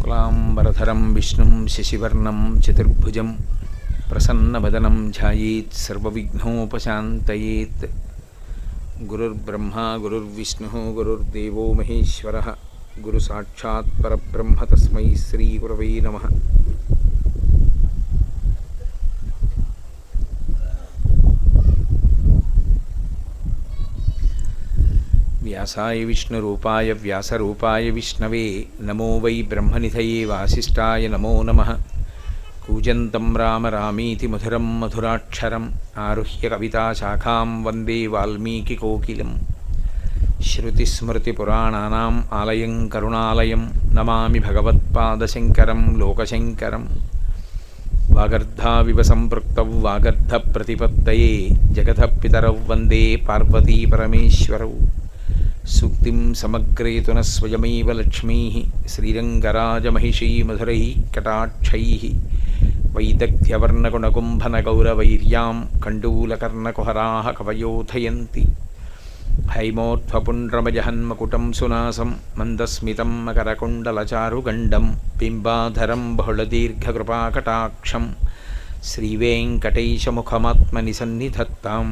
శుక్లాంబరధరం విష్ణుం శశివర్ణం చతుర్భుజం ప్రసన్నవదనం ధ్యాయేత్ సర్వవిఘ్నోపశాంతయేత్. గురుర్బ్రహ్మా గురుర్విష్ణుః గురుర్దేవో మహేశ్వరః గురు సాక్షాత్ పరబ్రహ్మ తస్మై శ్రీ గురవే నమః. వ్యాసాయ విష్ణురూపాయ వ్యాసరూపాయ విష్ణవే నమో వై బ్రహ్మనిధయే వాసిష్ఠాయ నమో నమః. కూజంతం రామ రామీతి మధురం మధురాక్షరం ఆరుహ్య కవితాశాఖాం వందే వాల్మీకికోకిలం. శ్రుతిస్మృతిపురాణానాం ఆలయం కరుణాలయం నమామి భగవత్పాదశంకరం లోకశంకరం. వాగర్ధావివ సంపృక్తౌ వాగర్ధప్రతిపత్తయే జగతః పితరౌ వందే పార్వతీ పరమేశ్వరౌ. సూక్తిం సమగ్రేతున స్వయమైవ లక్ష్మీః శ్రీరంగరాజమహిషీ మధురైః కటాక్షైః. వైదగ్ధ్యవర్ణగుణకుంభనగౌరవైర్యాం కండూలకర్ణకుహరాः కవయోధయంతి. హైమోర్ధ్వపుండ్రమజహన్మకుటం సునాసం మందస్మితం మకరకుండలచారుగండం బింబాధరం బహుళదీర్ఘకృపాకటాక్షం శ్రీవేంకటేశముఖమాత్మని సన్నిధత్తాం.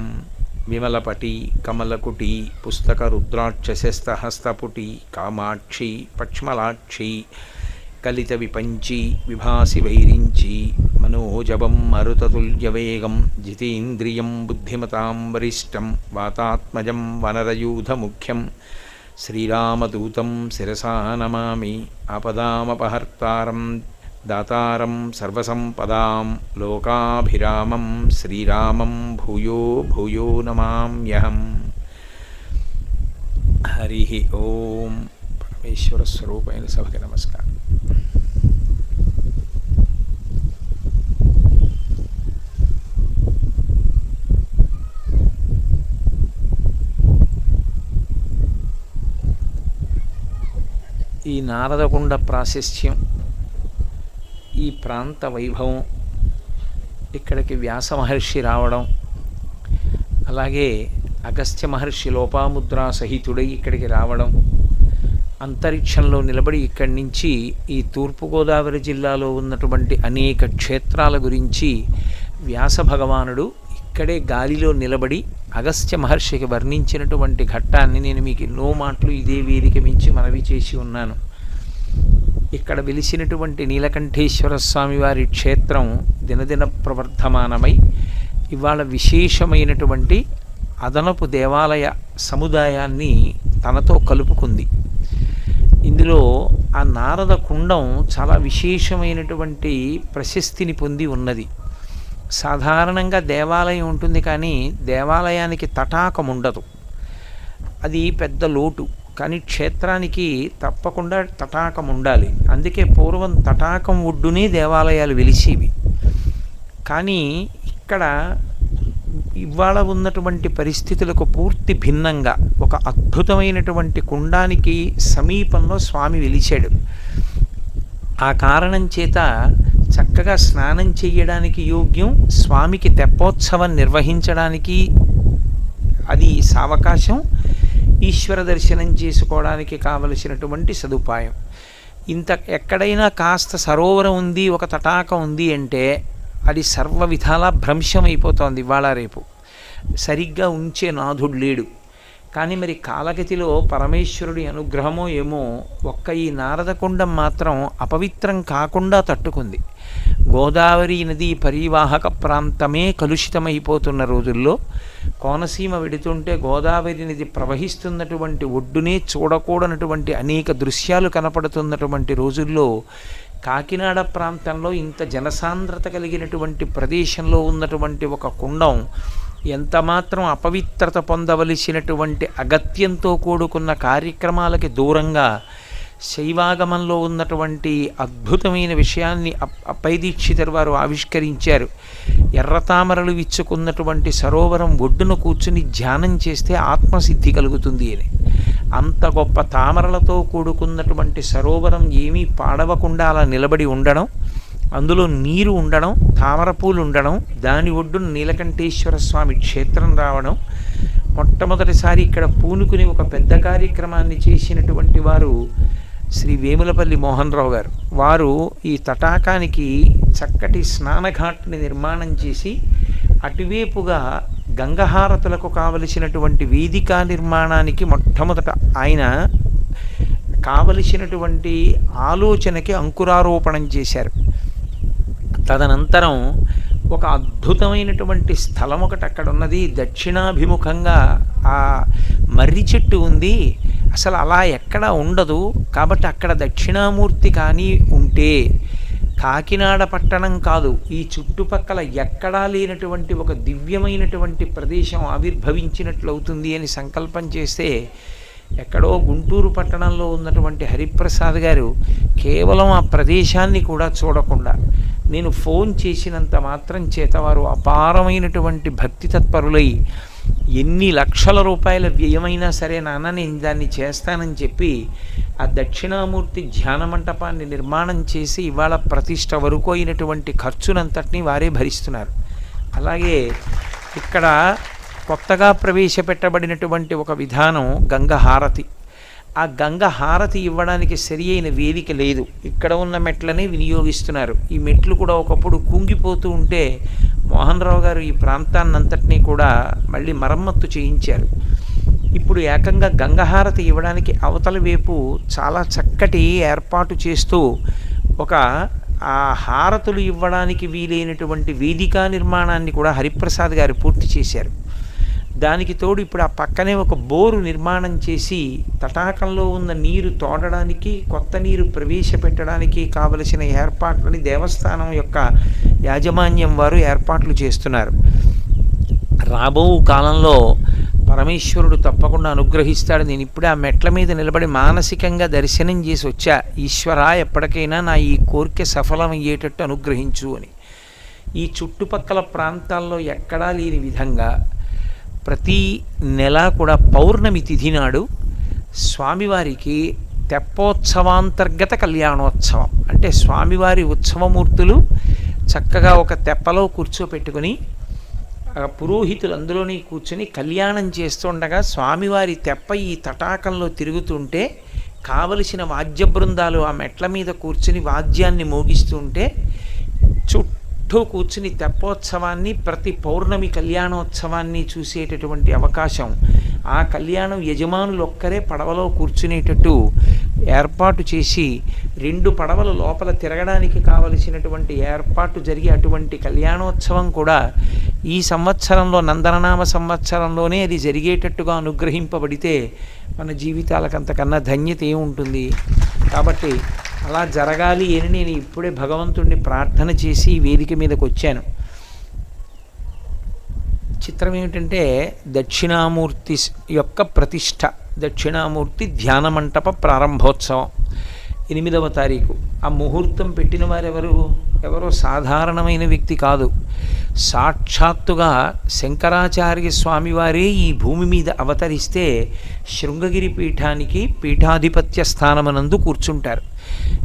విమలపటి కమలకుటి పుస్తకరుద్రాక్షశస్తహస్తపుటి కామాక్షి పక్ష్మలాక్షి కలిత విపంచి విభాసి వైరించి మనోజవం మరుతతుల్యవేగం జితేంద్రియం బుద్ధిమతాం వరిష్టం వాతాత్మజం వనరయూధముఖ్యం శ్రీరామదూతం శిరసా నమామి. ఆపదామపహర్తారం దాతారం సర్వసంపదాం లోకాభిరామం శ్రీరామం భూయో భూయో నమామ్యహం. హరి ఓం. పరమేశ్వర స్వరూపైన సభకి నమస్కారం. ఈ నారదకుండ ప్రాశస్త్యం, ఈ ప్రాంత వైభవం, ఇక్కడికి వ్యాస మహర్షి రావడం, అలాగే అగస్త్య మహర్షి లోపాముద్రా సహితుడై ఇక్కడికి రావడం, అంతరిక్షంలో నిలబడి ఇక్కడి నుంచి ఈ తూర్పుగోదావరి జిల్లాలో ఉన్నటువంటి అనేక క్షేత్రాల గురించి వ్యాస భగవానుడు ఇక్కడే గాలిలో నిలబడి అగస్త్య మహర్షికి వర్ణించినటువంటి ఘట్టాన్ని నేను మీకు ఎన్నో మాటలు ఇదే వేదిక మించి మనవి చేసి ఉన్నాను. ఇక్కడ వెలిసినటువంటి నీలకంఠేశ్వర స్వామి వారి క్షేత్రం దినదిన ప్రవర్ధమానమై ఇవాళ విశేషమైనటువంటి అదనపు దేవాలయ సముదాయాన్ని తనతో కలుపుకుంది. ఇందులో ఆ నారద కుండం చాలా విశేషమైనటువంటి ప్రశస్తిని పొంది ఉన్నది. సాధారణంగా దేవాలయం ఉంటుంది, కానీ దేవాలయానికి తటాకం ఉండదు, అది పెద్ద లోటు. కానీ క్షేత్రానికి తప్పకుండా తటాకం ఉండాలి. అందుకే పూర్వం తటాకం ఒడ్డునే దేవాలయాలు వెలిసేవి. కానీ ఇక్కడ ఇవాళ ఉన్నటువంటి పరిస్థితులకు పూర్తి భిన్నంగా ఒక అద్భుతమైనటువంటి కుండానికి సమీపంలో స్వామి వెలిశాడు. ఆ కారణం చేత చక్కగా స్నానం చేయడానికి యోగ్యం, స్వామికి తెప్పోత్సవం నిర్వహించడానికి అది సావకాశం, ఈశ్వర దర్శనం చేసుకోవడానికి కావలసినటువంటి సదుపాయం. ఇంత ఎక్కడైనా కాస్త సరోవరం ఉంది, ఒక తటాకం ఉంది అంటే అది సర్వ విధాలా భ్రంశమైపోతోంది. ఇవాళ రేపు సరిగ్గా ఉంచే నాథుడు లేడు. కానీ మరి కాలగతిలో పరమేశ్వరుడి అనుగ్రహమో ఏమో ఒక్క ఈ నారదకుండం మాత్రం అపవిత్రం కాకుండా తట్టుకుంది. గోదావరి నదీ పరివాహక ప్రాంతమే కలుషితమైపోతున్న రోజుల్లో కోనసీమ వెడుతుంటే గోదావరి నది ప్రవహిస్తున్నటువంటి ఒడ్డునే చూడకూడనటువంటి అనేక దృశ్యాలు కనపడుతున్నటువంటి రోజుల్లో కాకినాడ ప్రాంతంలో ఇంత జనసాంద్రత కలిగినటువంటి ప్రదేశంలో ఉన్నటువంటి ఒక కుండం ఎంతమాత్రం అపవిత్రత పొందవలసినటువంటి అగత్యంతో కూడుకున్న కార్యక్రమాలకి దూరంగా శైవాగమంలో ఉన్నటువంటి అద్భుతమైన విషయాన్ని అప్పైదీక్షితర్ వారు ఆవిష్కరించారు. ఎర్రతామరలు విచ్చుకున్నటువంటి సరోవరం ఒడ్డున కూర్చుని ధ్యానం చేస్తే ఆత్మసిద్ధి కలుగుతుంది అని. అంత గొప్ప తామరలతో కూడుకున్నటువంటి సరోవరం ఏమీ పాడవకుండా అలా నిలబడి ఉండడం, అందులో నీరు ఉండడం, తామర పూలు ఉండడం, దాని ఒడ్డున నీలకంఠేశ్వర స్వామి క్షేత్రం రావడం, మొట్టమొదటిసారి ఇక్కడ పూనుకుని ఒక పెద్ద కార్యక్రమాన్ని చేసినటువంటి వారు శ్రీ వేములపల్లి మోహన్ రావు గారు. వారు ఈ తటాకానికి చక్కటి స్నానఘాట్ని నిర్మాణం చేసి అటువైపుగా గంగహారతులకు కావలసినటువంటి వేదికా నిర్మాణానికి మొట్టమొదట ఆయన కావలసినటువంటి ఆలోచనకి అంకురారోపణం చేశారు. తదనంతరం ఒక అద్భుతమైనటువంటి స్థలం ఒకటి అక్కడ ఉన్నది. దక్షిణాభిముఖంగా ఆ మర్రి చెట్టు ఉంది. అసలు అలా ఎక్కడ ఉండదు. కాబట్టి అక్కడ దక్షిణామూర్తి కానీ ఉంటే కాకినాడ పట్టణం కాదు, ఈ చుట్టుపక్కల ఎక్కడా లేనటువంటి ఒక దివ్యమైనటువంటి ప్రదేశం ఆవిర్భవించినట్లు అవుతుంది అని సంకల్పం చేస్తే, ఎక్కడో గుంటూరు పట్టణంలో ఉన్నటువంటి హరిప్రసాద్ గారు కేవలం ఆ ప్రదేశాన్ని కూడా చూడకుండా నేను ఫోన్ చేసినంత మాత్రం చేత వారు అపారమైనటువంటి భక్తి తత్పరులై ఎన్ని లక్షల రూపాయల వ్యయమైనా సరే నాన్న నేను దాన్ని చేస్తానని చెప్పి ఆ దక్షిణామూర్తి ధ్యాన మంటపాన్ని నిర్మాణం చేసి ఇవాళ ప్రతిష్ట వరకు అయినటువంటి ఖర్చునంతటినీ వారే భరిస్తున్నారు. అలాగే ఇక్కడ కొత్తగా ప్రవేశపెట్టబడినటువంటి ఒక విధానం గంగహారతి. ఆ గంగహారతి ఇవ్వడానికి సరి అయిన వేదిక లేదు. ఇక్కడ ఉన్న మెట్లనే వినియోగిస్తున్నారు. ఈ మెట్లు కూడా ఒకప్పుడు కుంగిపోతూ ఉంటే మోహన్ రావు గారు ఈ ప్రాంతాన్నంతటినీ కూడా మళ్ళీ మరమ్మత్తు చేయించారు. ఇప్పుడు ఏకంగా గంగహారతి ఇవ్వడానికి అవతల వైపు చాలా చక్కటి ఏర్పాటు చేస్తూ ఒక ఆ హారతులు ఇవ్వడానికి వీలైనటువంటి వేదికా నిర్మాణాన్ని కూడా హరిప్రసాద్ గారు పూర్తి చేశారు. దానికి తోడు ఇప్పుడు ఆ పక్కనే ఒక బోరు నిర్మాణం చేసి తటాకంలో ఉన్న నీరు తోడడానికి, కొత్త నీరు ప్రవేశపెట్టడానికి కావలసిన ఏర్పాట్లని దేవస్థానం యొక్క యాజమాన్యం వారు ఏర్పాట్లు చేస్తున్నారు. రాబో కాలంలో పరమేశ్వరుడు తప్పకుండా అనుగ్రహిస్తాడు. నేను ఇప్పుడే ఆ మెట్ల మీద నిలబడి మానసికంగా దర్శనం చేసి వచ్చా. ఈశ్వరా, ఎప్పటికైనా నా ఈ కోరిక సఫలమయ్యేటట్టు అనుగ్రహించు అని. ఈ చుట్టుపక్కల ప్రాంతాల్లో ఎక్కడా లేని విధంగా ప్రతి నెల కూడా పౌర్ణమి తిథి నాడు స్వామివారికి తెప్పోత్సవాంతర్గత కళ్యాణోత్సవం, అంటే స్వామివారి ఉత్సవమూర్తులు చక్కగా ఒక తెప్పలో కూర్చోపెట్టుకుని పురోహితులు అందులోని కూర్చొని కళ్యాణం చేస్తుండగా స్వామివారి తెప్ప ఈ తటాకంలో తిరుగుతుంటే కావలసిన వాద్య బృందాలు ఆ మెట్ల మీద కూర్చుని వాద్యాన్ని మోగిస్తుంటే చుట్టూ కూర్చుని తెప్పోత్సవాన్ని, ప్రతి పౌర్ణమి కళ్యాణోత్సవాన్ని చూసేటటువంటి అవకాశం, ఆ కళ్యాణం యజమానులు ఒక్కరే పడవలో కూర్చునేటట్టు ఏర్పాటు చేసి 2 పడవలు లోపల తిరగడానికి కావలసినటువంటి ఏర్పాటు జరిగి అటువంటి కళ్యాణోత్సవం కూడా ఈ సంవత్సరంలో నందననామ సంవత్సరంలోనే అది జరిగేటట్టుగా అనుగ్రహింపబడితే మన జీవితాలకు అంతకన్నా ధన్యత ఏముంటుంది. కాబట్టి అలా జరగాలి అని నేను ఇప్పుడే భగవంతుడిని ప్రార్థన చేసి వేదిక మీదకి వచ్చాను. చిత్రం ఏమిటంటే దక్షిణామూర్తి యొక్క ప్రతిష్ఠ, దక్షిణామూర్తి ధ్యాన మంటప ప్రారంభోత్సవం 8వ తారీఖు. ఆ ముహూర్తం పెట్టిన ఎవరో సాధారణమైన వ్యక్తి కాదు. సాక్షాత్తుగా శంకరాచార్య స్వామివారే ఈ భూమి మీద అవతరిస్తే శృంగగిరి పీఠానికి పీఠాధిపత్య స్థానమనందు కూర్చుంటారు.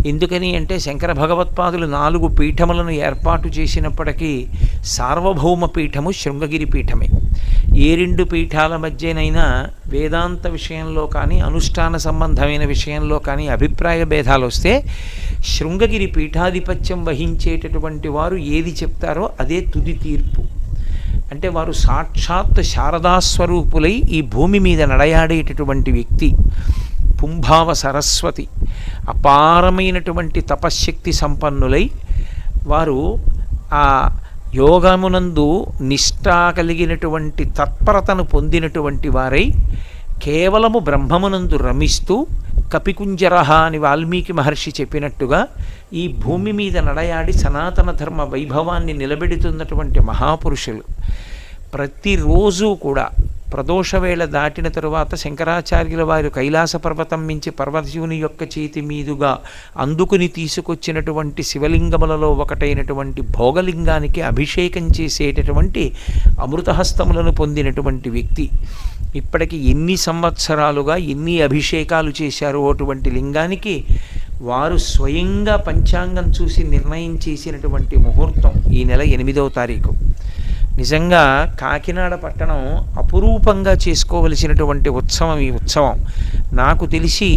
ఎందుకని అంటే శంకర భగవత్పాదులు 4 పీఠములను ఏర్పాటు చేసినప్పటికీ సార్వభౌమ పీఠము శృంగగిరి పీఠమే. ఏ 2 పీఠాల మధ్యనైనా వేదాంత విషయంలో కానీ అనుష్ఠాన సంబంధమైన విషయంలో కానీ అభిప్రాయ భేదాలు వస్తే శృంగగిరి పీఠాధిపత్యం వహించేటటువంటి వారు ఏది చెప్తారో అదే తుది తీర్పు. అంటే వారు సాక్షాత్ శారదాస్వరూపులై ఈ భూమి మీద నడయాడేటటువంటి వ్యక్తి. పుంభావ సరస్వతి అపారమైనటువంటి తపశ్శక్తి సంపన్నులై వారు ఆ యోగమునందు నిష్ఠా కలిగినటువంటి తత్పరతను పొందినటువంటి వారై కేవలము బ్రహ్మమునందు రమిస్తూ కపికుంజరహ అని వాల్మీకి మహర్షి చెప్పినట్టుగా ఈ భూమి మీద నడయాడి సనాతన ధర్మ వైభవాన్ని నిలబెడుతున్నటువంటి మహాపురుషులు. ప్రతిరోజు కూడా ప్రదోషవేళ దాటిన తరువాత శంకరాచార్యుల వారు కైలాస పర్వతం మించి పర్వతశివుని యొక్క చేతి మీదుగా అందుకుని తీసుకొచ్చినటువంటి శివలింగములలో ఒకటైనటువంటి భోగలింగానికి అభిషేకం చేసేటటువంటి అమృతహస్తములను పొందినటువంటి వ్యక్తి. ఇప్పటికి ఎన్ని సంవత్సరాలుగా ఎన్ని అభిషేకాలు చేశారో అటువంటి లింగానికి వారు స్వయంగా పంచాంగం చూసి నిర్ణయం చేసినటువంటి ముహూర్తం ఈ నెల 8వ తారీఖు. నిజంగా కాకినాడ పట్టణం అపురూపంగా చేసుకోవలసినటువంటి ఉత్సవం ఈ ఉత్సవం. నాకు తెలిసి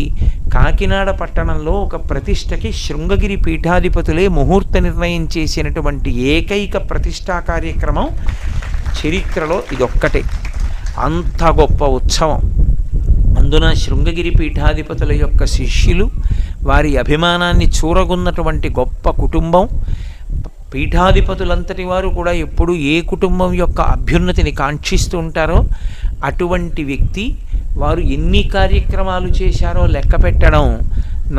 కాకినాడ పట్టణంలో ఒక ప్రతిష్టకి శృంగగిరి పీఠాధిపతులే ముహూర్త నిర్ణయం చేసినటువంటి ఏకైక ప్రతిష్టా కార్యక్రమం చరిత్రలో ఇదొక్కటే. అంత గొప్ప ఉత్సవం. అందున శృంగగిరి పీఠాధిపతుల యొక్క శిష్యులు, వారి అభిమానాన్ని చూరగొన్నటువంటి గొప్ప కుటుంబం. పీఠాధిపతులంతటి వారు కూడా ఎప్పుడు ఏ కుటుంబం యొక్క అభ్యున్నతిని కాంక్షిస్తూ ఉంటారో అటువంటి వ్యక్తి. వారు ఎన్ని కార్యక్రమాలు చేశారో లెక్క పెట్టడం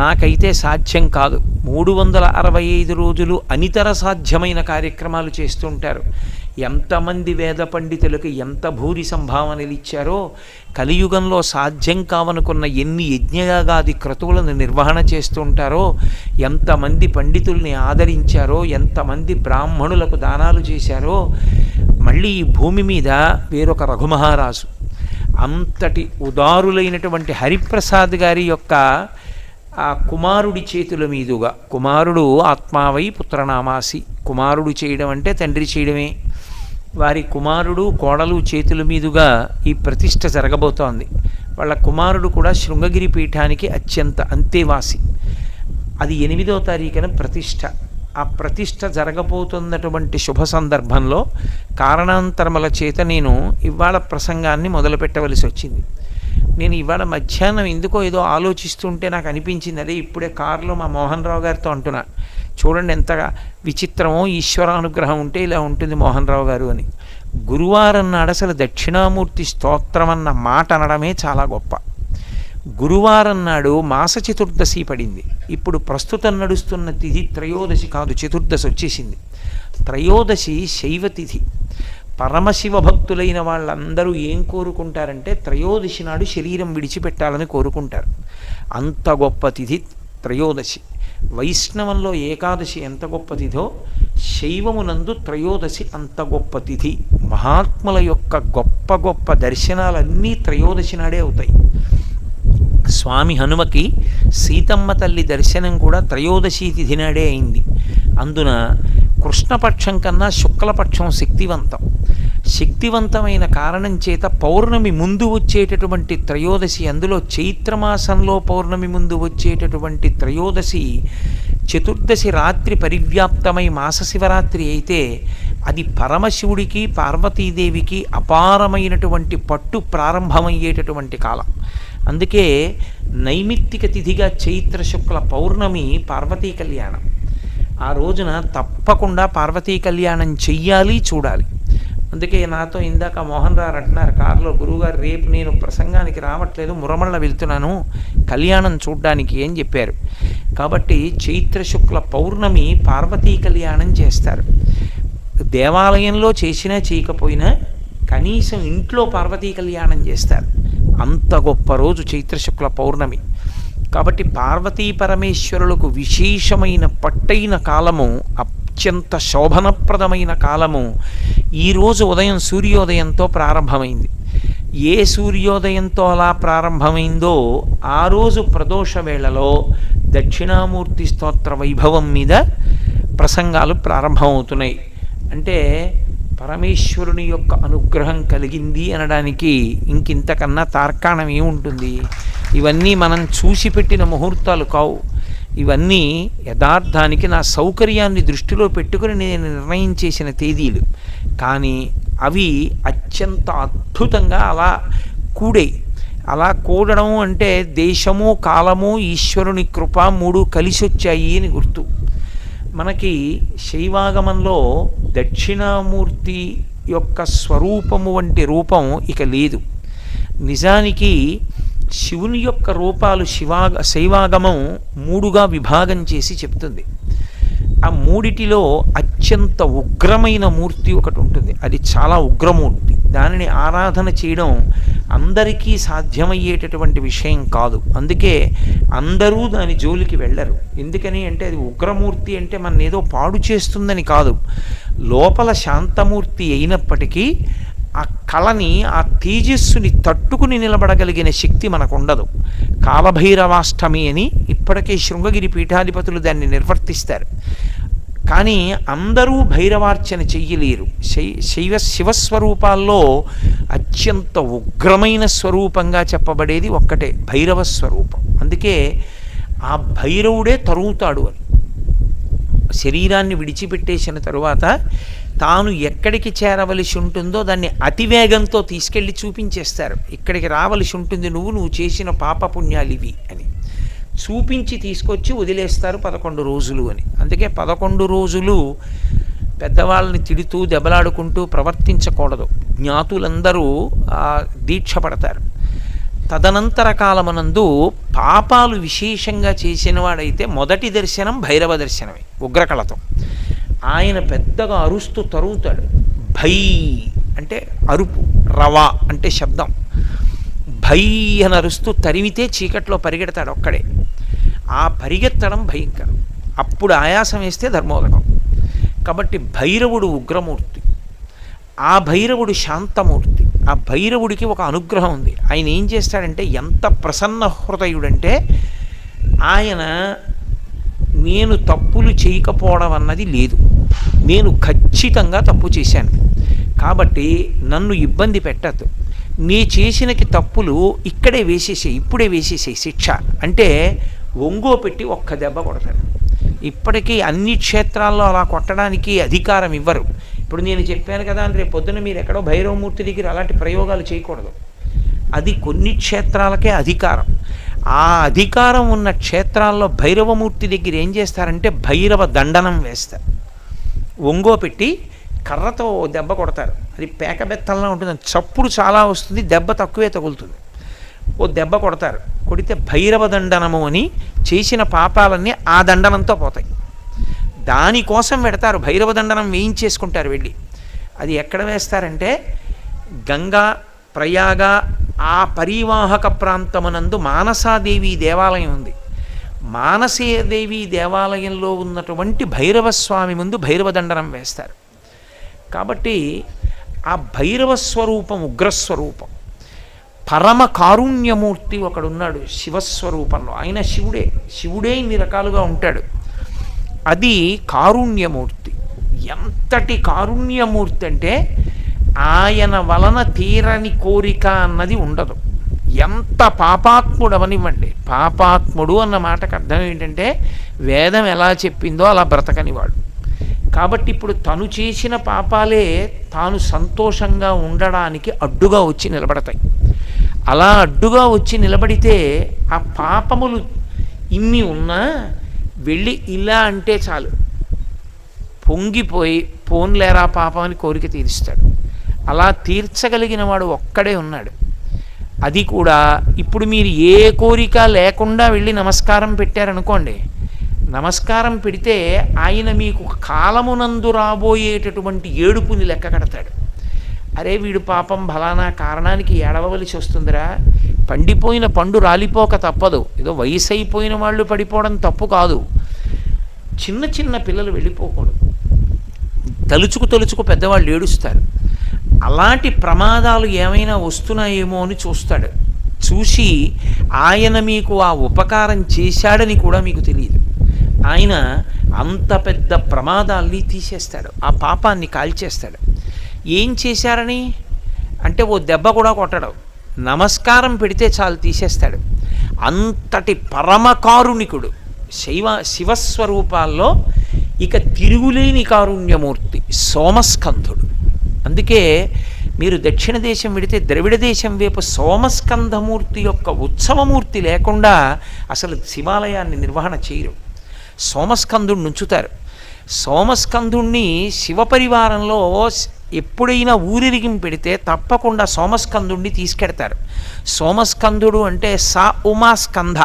నాకైతే సాధ్యం కాదు. 365 రోజులు అనితర సాధ్యమైన కార్యక్రమాలు చేస్తూ ఉంటారు. ఎంతమంది వేద పండితులకు ఎంత భూరి సంభావనలు ఇచ్చారో, కలియుగంలో సాధ్యం కావనుకున్న ఎన్ని యజ్ఞయాగాది క్రతువులను నిర్వహణ చేస్తూ ఉంటారో, ఎంతమంది పండితుల్ని ఆదరించారో, ఎంతమంది బ్రాహ్మణులకు దానాలు చేశారో. మళ్ళీ ఈ భూమి మీద వేరొక రఘుమహారాజు, అంతటి ఉదారులైనటువంటి హరిప్రసాద్ గారి యొక్క ఆ కుమారుడి చేతుల మీదుగా, కుమారుడు ఆత్మావై పుత్రనామాసి, కుమారుడు చేయడం అంటే తండ్రి చేయడమే, వారి కుమారుడు కోడలు చేతుల మీదుగా ఈ ప్రతిష్ఠ జరగబోతోంది. వాళ్ళ కుమారుడు కూడా శృంగగిరి పీఠానికి అత్యంత అంతేవాసి. అది 8వ తారీఖున ప్రతిష్ఠ. ఆ ప్రతిష్ఠ జరగబోతున్నటువంటి శుభ సందర్భంలో కారణాంతరముల చేత నేను ఇవాళ ప్రసంగాన్ని మొదలుపెట్టవలసి వచ్చింది. నేను ఇవాళ మధ్యాహ్నం ఎందుకో ఏదో ఆలోచిస్తుంటే నాకు అనిపించింది, అదే ఇప్పుడే కారులో మా మోహన్ రావు గారితో అంటున్నా, చూడండి ఎంత విచిత్రమో, ఈశ్వరానుగ్రహం ఉంటే ఇలా ఉంటుంది మోహన్ రావు గారు అని. గురువారం నాడు అసలు దక్షిణామూర్తి స్తోత్రం అన్న మాట అనడమే చాలా గొప్ప. గురువారం నాడు మాస చతుర్దశి పడింది. ఇప్పుడు ప్రస్తుతం నడుస్తున్న తిథి త్రయోదశి కాదు, చతుర్దశి వచ్చేసింది. త్రయోదశి శైవ తిథి. పరమశివ భక్తులైన వాళ్ళందరూ ఏం కోరుకుంటారంటే త్రయోదశి నాడు శరీరం విడిచిపెట్టాలని కోరుకుంటారు. అంత గొప్ప తిథి త్రయోదశి. వైష్ణవంలో ఏకాదశి ఎంత గొప్ప తిథో, శైవమునందు త్రయోదశి అంత గొప్ప తిథి. మహాత్ముల యొక్క గొప్ప గొప్ప దర్శనాలన్నీ త్రయోదశి నాడే అవుతాయి. స్వామి హనుమకి సీతమ్మ తల్లి దర్శనం కూడా త్రయోదశి తిథి నాడే అయింది. అందున కృష్ణపక్షం కన్నా శుక్లపక్షం శక్తివంతమైన కారణం చేత పౌర్ణమి ముందు వచ్చేటటువంటి త్రయోదశి, అందులో చైత్రమాసంలో పౌర్ణమి ముందు వచ్చేటటువంటి త్రయోదశి చతుర్దశి రాత్రి పరివ్యాప్తమై మాస శివరాత్రి అయితే అది పరమశివుడికి పార్వతీదేవికి అపారమైనటువంటి పట్టు ప్రారంభమయ్యేటటువంటి కాలం. అందుకే నైమిత్తిక తిథిగా చైత్ర శుక్ల పౌర్ణమి పార్వతీ కళ్యాణం. ఆ రోజున తప్పకుండా పార్వతీ కళ్యాణం చెయ్యాలి, చూడాలి. అందుకే నాతో ఇందాక మోహన్ రావు అంటున్నారు కారులో, గురువుగారు రేపు నేను ప్రసంగానికి రావట్లేదు, మురమళ్ళ వెళ్తున్నాను కళ్యాణం చూడ్డానికి అని చెప్పారు. కాబట్టి చైత్ర శుక్ల పౌర్ణమి పార్వతీ కళ్యాణం చేస్తారు. దేవాలయంలో చేసినా చేయకపోయినా కనీసం ఇంట్లో పార్వతీ కళ్యాణం చేస్తారు. అంత గొప్ప రోజు చైత్ర శుక్ల పౌర్ణమి. కాబట్టి పార్వతీ పరమేశ్వరులకు విశేషమైన పట్టైన కాలము, అత్యంత శోభనప్రదమైన కాలము ఈరోజు ఉదయం సూర్యోదయంతో ప్రారంభమైంది. ఏ సూర్యోదయంతో అలా ప్రారంభమైందో ఆ రోజు ప్రదోష వేళలో దక్షిణామూర్తి స్తోత్ర వైభవం మీద ప్రసంగాలు ప్రారంభమవుతున్నాయి. అంటే పరమేశ్వరుని యొక్క అనుగ్రహం కలిగింది అనడానికి ఇంకింతకన్నా తార్కాణం ఏముంటుంది? ఇవన్నీ మనం చూసి పెట్టిన ముహూర్తాలు కావు. ఇవన్నీ యథార్థానికి నా సౌకర్యాన్ని దృష్టిలో పెట్టుకుని నేను నిర్ణయం చేసిన తేదీలు. కానీ అవి అత్యంత అద్భుతంగా అలా కూడే. అలా కూడడం అంటే దేశము, కాలము, ఈశ్వరుని కృప 3 కలిసి వచ్చాయి అని గుర్తు. మనకి శైవాగమంలో దక్షిణామూర్తి యొక్క స్వరూపము వంటి రూపం ఇక లేదు. నిజానికి శివుని యొక్క రూపాలు శైవాగమం 3గా విభాగం చేసి చెప్తుంది. ఆ 3టిలో అత్యంత ఉగ్రమైన మూర్తి ఒకటి ఉంటుంది. అది చాలా ఉగ్రమూర్తి. దానిని ఆరాధన చేయడం అందరికీ సాధ్యమయ్యేటటువంటి విషయం కాదు. అందుకే అందరూ దాని జోలికి వెళ్ళరు. ఎందుకని అంటే అది ఉగ్రమూర్తి అంటే మన ఏదో పాడు చేస్తుందని కాదు. లోపల శాంతమూర్తి అయినప్పటికీ ఆ కళని, ఆ తేజస్సుని తట్టుకుని నిలబడగలిగిన శక్తి మనకు ఉండదు. కాలభైరవాష్టమి అని ఇప్పటికే శృంగగిరి పీఠాధిపతులు దాన్ని నిర్వర్తిస్తారు. కానీ అందరూ భైరవార్చన చెయ్యలేరు. శివస్వరూపాల్లో అత్యంత ఉగ్రమైన స్వరూపంగా చెప్పబడేది ఒక్కటే, భైరవ స్వరూపం. అందుకే ఆ భైరవుడే తరుగుతాడు అని. శరీరాన్ని విడిచిపెట్టేసిన తరువాత తాను ఎక్కడికి చేరవలసి ఉంటుందో దాన్ని అతివేగంతో తీసుకెళ్ళి చూపించేస్తారు. ఇక్కడికి రావలసి ఉంటుంది నువ్వు చేసిన పాపపుణ్యాలు ఇవి అని చూపించి తీసుకొచ్చి వదిలేస్తారు 11 రోజులు అని. అందుకే 11 రోజులు పెద్దవాళ్ళని తిడుతూ దెబ్బలాడుకుంటూ ప్రవర్తించకూడదు. జ్ఞాతులందరూ దీక్ష పడతారు. తదనంతర కాలమనందు పాపాలు విశేషంగా చేసినవాడైతే మొదటి దర్శనం భైరవ దర్శనమే, ఉగ్రకళతో. ఆయన పెద్దగా అరుస్తూ తరుగుతాడు. భై అంటే అరుపు, రవా అంటే శబ్దం. భై అని అరుస్తూ తరిమితే చీకట్లో పరిగెడతాడు ఒక్కడే. ఆ పరిగెత్తడం భయంకరం. అప్పుడు ఆయాసం వేస్తే ధర్మోదకం. కాబట్టి భైరవుడు ఉగ్రమూర్తి, ఆ భైరవుడు శాంతమూర్తి. ఆ భైరవుడికి ఒక అనుగ్రహం ఉంది. ఆయన ఏం చేస్తాడంటే ఎంత ప్రసన్న హృదయుడంటే, ఆయన నేను తప్పులు చేయకపోవడం అన్నది లేదు, నేను ఖచ్చితంగా తప్పు చేశాను కాబట్టి నన్ను ఇబ్బంది పెట్టద్దు, నీ చేసినకి తప్పులు ఇక్కడే వేసేసాయి, ఇప్పుడే వేసేసాయి శిక్ష అంటే ఒంగో పెట్టి ఒక్క దెబ్బ కొడతాడు. ఇప్పటికీ అన్ని క్షేత్రాల్లో అలా కొట్టడానికి అధికారం ఇవ్వరు. ఇప్పుడు నేను చెప్పాను కదా అని రేపు పొద్దున మీరు ఎక్కడో భైరవమూర్తి దగ్గర అలాంటి ప్రయోగాలు చేయకూడదు. అది కొన్ని క్షేత్రాలకే అధికారం. ఆ అధికారం ఉన్న క్షేత్రాల్లో భైరవమూర్తి దగ్గర ఏం చేస్తారంటే భైరవ దండనం వేస్తారు. ఒంగో పెట్టి కర్రతో దెబ్బ కొడతారు. అది పేకబెత్తల్లా ఉంటుంది, చప్పుడు చాలా వస్తుంది, దెబ్బ తక్కువే తగులుతుంది. ఓ దెబ్బ కొడతారు, కొడితే భైరవ దండనము అని చేసిన పాపాలన్నీ ఆ దండనంతో పోతాయి. దానికోసం పెడతారు, భైరవ దండనం వేయించేసుకుంటారు వెళ్ళి. అది ఎక్కడ వేస్తారంటే గంగా ప్రయాగ ఆ పరివాహక ప్రాంతమునందు మానసాదేవి దేవాలయం ఉంది. మానసీదేవి దేవాలయంలో ఉన్నటువంటి భైరవస్వామి ముందు భైరవ దండనం వేస్తారు. కాబట్టి ఆ భైరవ స్వరూపం ఉగ్రస్వరూపం. పరమ కారుణ్యమూర్తి ఒకడున్నాడు శివస్వరూపంలో, ఆయన శివుడే ఇన్ని రకాలుగా ఉంటాడు. అది కారుణ్యమూర్తి. ఎంతటి కారుణ్యమూర్తి అంటే ఆయన వలన తీరని కోరిక అన్నది ఉండదు. ఎంత పాపాత్ముడు అవనివ్వండి, పాపాత్ముడు అన్న మాటకు అర్థం ఏంటంటే వేదం ఎలా చెప్పిందో అలా బ్రతకనివాడు. కాబట్టి ఇప్పుడు తను చేసిన పాపాలే తాను సంతోషంగా ఉండడానికి అడ్డుగా వచ్చి నిలబడతాయి. అలా అడ్డుగా వచ్చి నిలబడితే ఆ పాపములు ఇన్ని ఉన్నా వెళ్ళి ఇలా అంటే చాలు, పొంగిపోయి పోన్లేరా పాపం అని కోరిక తీరుస్తాడు. అలా తీర్చగలిగిన వాడు ఒక్కడే ఉన్నాడు. అది కూడా ఇప్పుడు మీరు ఏ కోరిక లేకుండా వెళ్ళి నమస్కారం పెట్టారనుకోండి, నమస్కారం పెడితే ఆయన మీకు కాలమునందు రాబోయేటటువంటి ఏడుపుని లెక్క కడతాడు. అరే వీడు పాపం ఫలానా కారణానికి ఏడవలసి వస్తుందిరా, పండిపోయిన పండు రాలిపోక తప్పదు, ఏదో వయసు అయిపోయిన వాళ్ళు పడిపోవడం తప్పు కాదు, చిన్న చిన్న పిల్లలు వెళ్ళిపోకూడదు, తలుచుకు పెద్దవాళ్ళు ఏడుస్తారు. అలాంటి ప్రమాదాలు ఏమైనా వస్తున్నాయేమో అని చూస్తాడు. చూసి ఆయన మీకు ఆ ఉపకారం చేశాడని కూడా మీకు తెలియదు. ఆయన అంత పెద్ద ప్రమాదాల్ని తీసేస్తాడు, ఆ పాపాన్ని కాల్చేస్తాడు. ఏం చేశారని అంటే ఓ దెబ్బ కూడా కొట్టడు, నమస్కారం పెడితే చాలు తీసేస్తాడు. అంతటి పరమకారుణికుడు శివస్వరూపాల్లో ఇక తిరుగులేని కారుణ్యమూర్తి సోమస్కంధుడు. అందుకే మీరు దక్షిణ దేశం వెడితే ద్రవిడ దేశం వైపు సోమస్కంధమూర్తి యొక్క ఉత్సవమూర్తి లేకుండా అసలు శివాలయాన్ని నిర్వహణ చేయరు. సోమస్కంధుడిని ఉంచుతారు. సోమస్కంధుణ్ణి శివపరివారంలో ఎప్పుడైనా ఊరిరిగిం పెడితే తప్పకుండా సోమస్కంధుణ్ణి తీసుకెడతారు. సోమస్కంధుడు అంటే సా ఉమాస్కంధ,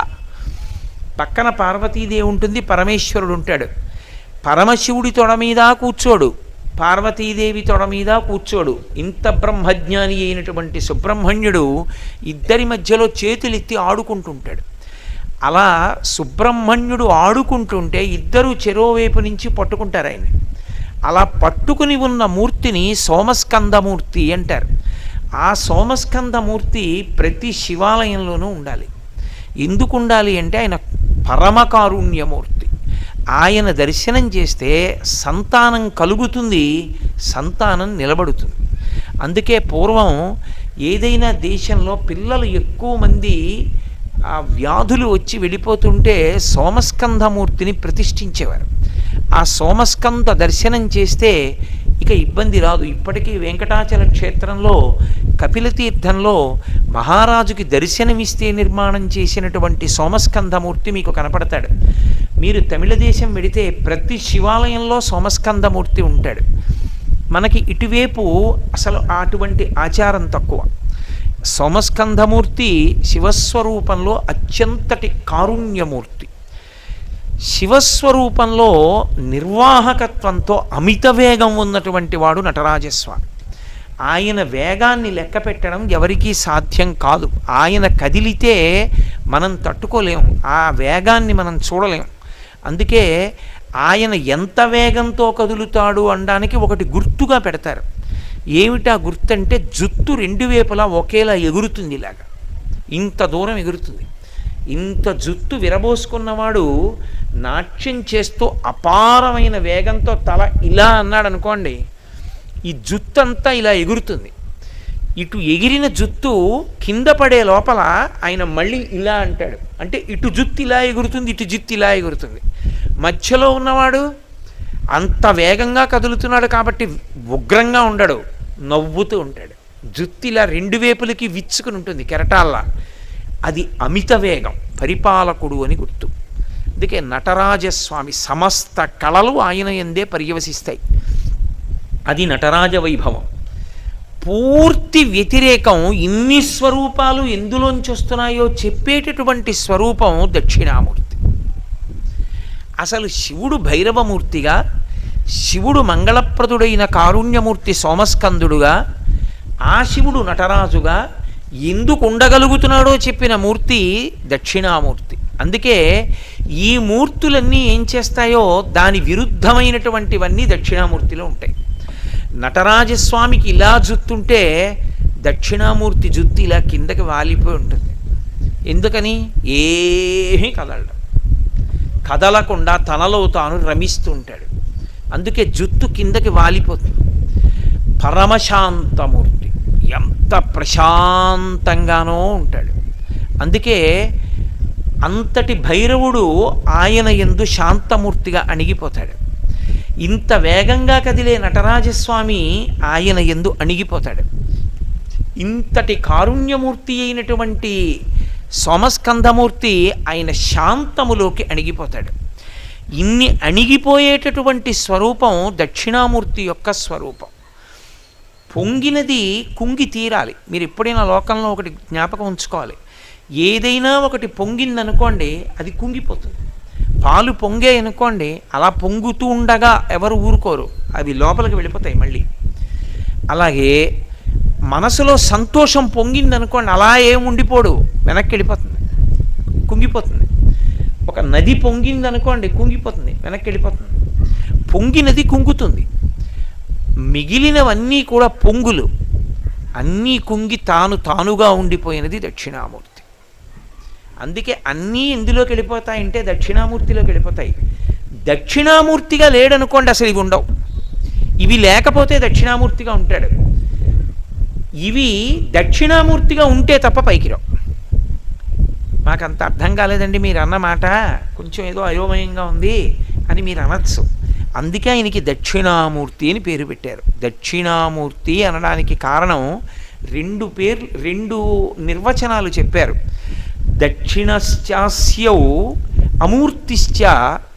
పక్కన పార్వతీదేవి ఉంటుంది, పరమేశ్వరుడు ఉంటాడు. పరమశివుడి తొడ మీద కూర్చోడు, పార్వతీదేవి తొడ మీద కూర్చోడు. ఇంత బ్రహ్మజ్ఞాని అయినటువంటి సుబ్రహ్మణ్యుడు ఇద్దరి మధ్యలో చేతులెత్తి ఆడుకుంటుంటాడు. అలా సుబ్రహ్మణ్యుడు ఆడుకుంటుంటే ఇద్దరు చెరోవైపు నుంచి పట్టుకుంటారు ఆయన్ని. అలా పట్టుకుని ఉన్న మూర్తిని సోమస్కందమూర్తి అంటారు. ఆ సోమస్కందమూర్తి ప్రతి శివాలయంలోనూ ఉండాలి. ఎందుకు ఉండాలి అంటే ఆయన పరమకారుణ్యమూర్తి. ఆయన దర్శనం చేస్తే సంతానం కలుగుతుంది, సంతానం నిలబడుతుంది. అందుకే పూర్వం ఏదైనా దేశంలో పిల్లలు ఎక్కువ మంది ఆ వ్యాధులు వచ్చి వెళ్ళిపోతుంటే సోమస్కంధమూర్తిని ప్రతిష్ఠించేవారు. ఆ సోమస్కంద దర్శనం చేస్తే ఇక ఇబ్బంది రాదు. ఇప్పటికీ వెంకటాచల క్షేత్రంలో కపిలతీర్థంలో మహారాజుకి దర్శనమిస్తే నిర్మాణం చేసినటువంటి సోమస్కంధమూర్తి మీకు కనపడతాడు. మీరు తమిళ దేశం వెడితే ప్రతి శివాలయంలో సోమస్కంధమూర్తి ఉంటాడు. మనకి ఇటువైపు అసలు అటువంటి ఆచారం తక్కువ. సోమస్కంధమూర్తి శివస్వరూపంలో అత్యంతటి కారుణ్యమూర్తి. శివస్వరూపంలో నిర్వాహకత్వంతో అమిత వేగం ఉన్నటువంటి వాడు నటరాజస్వామి. ఆయన వేగాన్ని లెక్క పెట్టడం ఎవరికీ సాధ్యం కాదు. ఆయన కదిలితే మనం తట్టుకోలేం, ఆ వేగాన్ని మనం చూడలేం. అందుకే ఆయన ఎంత వేగంతో కదులుతాడు అనడానికి ఒకటి గుర్తుగా పెడతారు. ఏమిటా గుర్తు అంటే జుత్తు రెండు వైపులా ఒకేలా ఎగురుతుంది, ఇలాగా ఇంత దూరం ఎగురుతుంది. ఇంత జుత్తు విరబోసుకున్నవాడు నాట్యం చేస్తూ అపారమైన వేగంతో తల ఇలా అన్నాడు అనుకోండి, ఈ జుత్తు అంతా ఇలా ఎగురుతుంది. ఇటు ఎగిరిన జుత్తు కింద పడే లోపల ఆయన మళ్ళీ ఇలా అంటాడు, అంటే ఇటు జుత్తు ఇలా ఎగురుతుంది, ఇటు జుత్తు ఇలా ఎగురుతుంది. మధ్యలో ఉన్నవాడు అంత వేగంగా కదులుతున్నాడు కాబట్టి ఉగ్రంగా ఉండడు, నవ్వుతూ ఉంటాడు. జుత్తు ఇలా రెండు వైపులకి విచ్చుకుని ఉంటుంది కెరటాల్లా. అది అమిత వేగం, పరిపాలకుడు అని గుర్తు. అందుకే నటరాజస్వామి సమస్త కళలు ఆయన యందే పర్యవసిస్తాయి. అది నటరాజ వైభవం. పూర్తి వ్యతిరేకం, ఇన్ని స్వరూపాలు ఎందులోంచి వస్తున్నాయో చెప్పేటటువంటి స్వరూపం దక్షిణామూర్తి. అసలు శివుడు భైరవమూర్తిగా, శివుడు మంగళప్రదుడైన కారుణ్యమూర్తి సోమస్కందుడుగా, ఆ శివుడు నటరాజుగా ఎందుకు ఉండగలుగుతున్నాడో చెప్పిన మూర్తి దక్షిణామూర్తి. అందుకే ఈ మూర్తులన్నీ ఏం చేస్తాయో దాని విరుద్ధమైనటువంటివన్నీ దక్షిణామూర్తిలో ఉంటాయి. నటరాజస్వామికి ఇలా జుత్తుంటే దక్షిణామూర్తి జుత్తు ఇలా కిందకి వాలిపోయి ఉంటుంది. ఎందుకని? ఏమీ కదలకుండా తనలో తాను రమిస్తూ ఉంటాడు. అందుకే జుత్తు కిందకి వాలిపోతుంది. పరమశాంతమూర్తి, ఎంత ప్రశాంతంగానో ఉంటాడు. అందుకే అంతటి భైరవుడు ఆయన యందు శాంతమూర్తిగా అణిగిపోతాడు. ఇంత వేగంగా కదిలే నటరాజస్వామి ఆయన యందు అణిగిపోతాడు. ఇంతటి కారుణ్యమూర్తి అయినటువంటి సోమస్కంధమూర్తి ఆయన శాంతములోకి అణిగిపోతాడు. ఇన్ని అణిగిపోయేటటువంటి స్వరూపం దక్షిణామూర్తి యొక్క స్వరూపం. పొంగినది కుంగి తీరాలి. మీరు ఎప్పుడైనా లోకంలో ఒకటి జ్ఞాపకం ఉంచుకోవాలి, ఏదైనా ఒకటి పొంగిందనుకోండి అది కుంగిపోతుంది. పాలు పొంగే అనుకోండి, అలా పొంగుతూ ఉండగా ఎవరు ఊరుకోరు, అవి లోపలికి వెళ్ళిపోతాయి మళ్ళీ. అలాగే మనసులో సంతోషం పొంగిందనుకోండి, అలా ఏం ఉండిపోడు, వెనక్కి వెళ్ళిపోతుంది, కుంగిపోతుంది. ఒక నది పొంగిందనుకోండి, కుంగిపోతుంది, వెనక్కి వెళ్ళిపోతుంది. పొంగినది కుంగుతుంది, మిగిలినవన్నీ కూడా పొంగులు. అన్నీ కుంగి తానుగా ఉండిపోయినది దక్షిణామూర్తి. అందుకే అన్నీ ఎందులోకి వెళ్ళిపోతాయంటే దక్షిణామూర్తిలోకి వెళ్ళిపోతాయి. దక్షిణామూర్తిగా లేడనుకోండి అసలు ఇవి ఉండవు. ఇవి లేకపోతే దక్షిణామూర్తిగా ఉంటాడు. ఇవి దక్షిణామూర్తిగా ఉంటే తప్ప పైకి రావు. మాకంత అర్థం కాలేదండి మీరు అన్నమాట, కొంచెం ఏదో అయోమయంగా ఉంది అని మీరు అనొచ్చు. అందుకే ఆయనకి దక్షిణామూర్తి అని పేరు పెట్టారు. దక్షిణామూర్తి అనడానికి కారణం రెండు నిర్వచనాలు చెప్పారు. దక్షిణశ్చాస్యౌ అమూర్తిశ్చ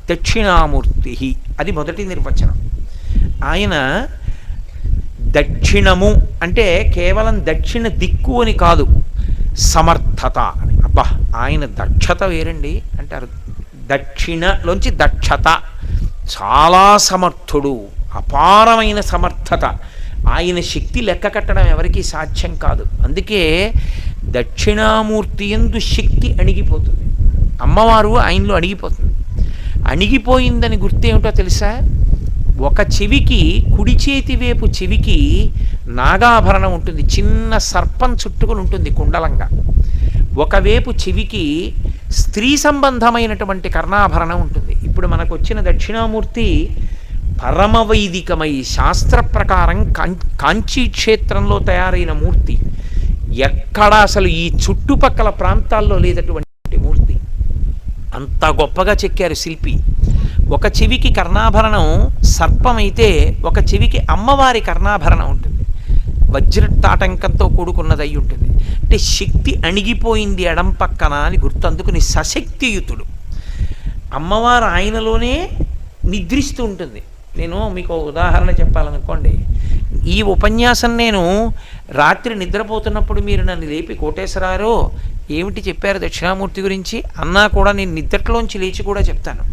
దక్షిణామూర్తి, అది మొదటి నిర్వచనం. ఆయన దక్షిణము అంటే కేవలం దక్షిణ దిక్కు అని కాదు, సమర్థత అని. అబ్బా, ఆయన దక్షత వేరండి అంటారు. దక్షిణలోంచి దక్షత, చాలా సమర్థుడు, అపారమైన సమర్థత. ఆయన శక్తి లెక్క కట్టడం ఎవరికీ సాధ్యం కాదు. అందుకే దక్షిణామూర్తి యందు శక్తి అణిగిపోతుంది. అమ్మవారు ఆయనలో అణిగిపోతుంది. అణిగిపోయిందని గుర్తేమిటో తెలుసా? ఒక చెవికి, కుడి చేతి వైపు చెవికి నాగాభరణం ఉంటుంది, చిన్న సర్పం చుట్టుకుని ఉంటుంది కుండలంగా. ఒకవైపు చెవికి స్త్రీ సంబంధమైనటువంటి కర్ణాభరణం ఉంటుంది. ఇప్పుడు మనకు వచ్చిన దక్షిణామూర్తి పరమవైదికమై శాస్త్ర ప్రకారం కాంచీ క్షేత్రంలో తయారైన మూర్తి. ఎక్కడ అసలు ఈ చుట్టుపక్కల ప్రాంతాల్లో లేదటువంటి మూర్తి. అంత గొప్పగా చెక్కారు శిల్పి. ఒక చెవికి కర్ణాభరణం సర్పమైతే ఒక చెవికి అమ్మవారి కర్ణాభరణం ఉంటుంది, వజ్రతాటంకంతో కూడుకున్నది అయి ఉంటుంది. అంటే శక్తి అణిగిపోయింది ఎడం పక్కన అని గుర్తు. అందుకుని సశక్తియుతుడు. అమ్మవారు ఆయనలోనే నిద్రిస్తూ ఉంటుంది. నేను మీకు ఉదాహరణ చెప్పాలనుకోండి, ఈ ఉపన్యాసం నేను రాత్రి నిద్రపోతున్నప్పుడు మీరు నన్ను లేపి కోటేశ్వరారో ఏమిటి చెప్పారు దక్షిణామూర్తి గురించి అన్నా కూడా నేను నిద్రలోంచి లేచి కూడా చెప్తాను.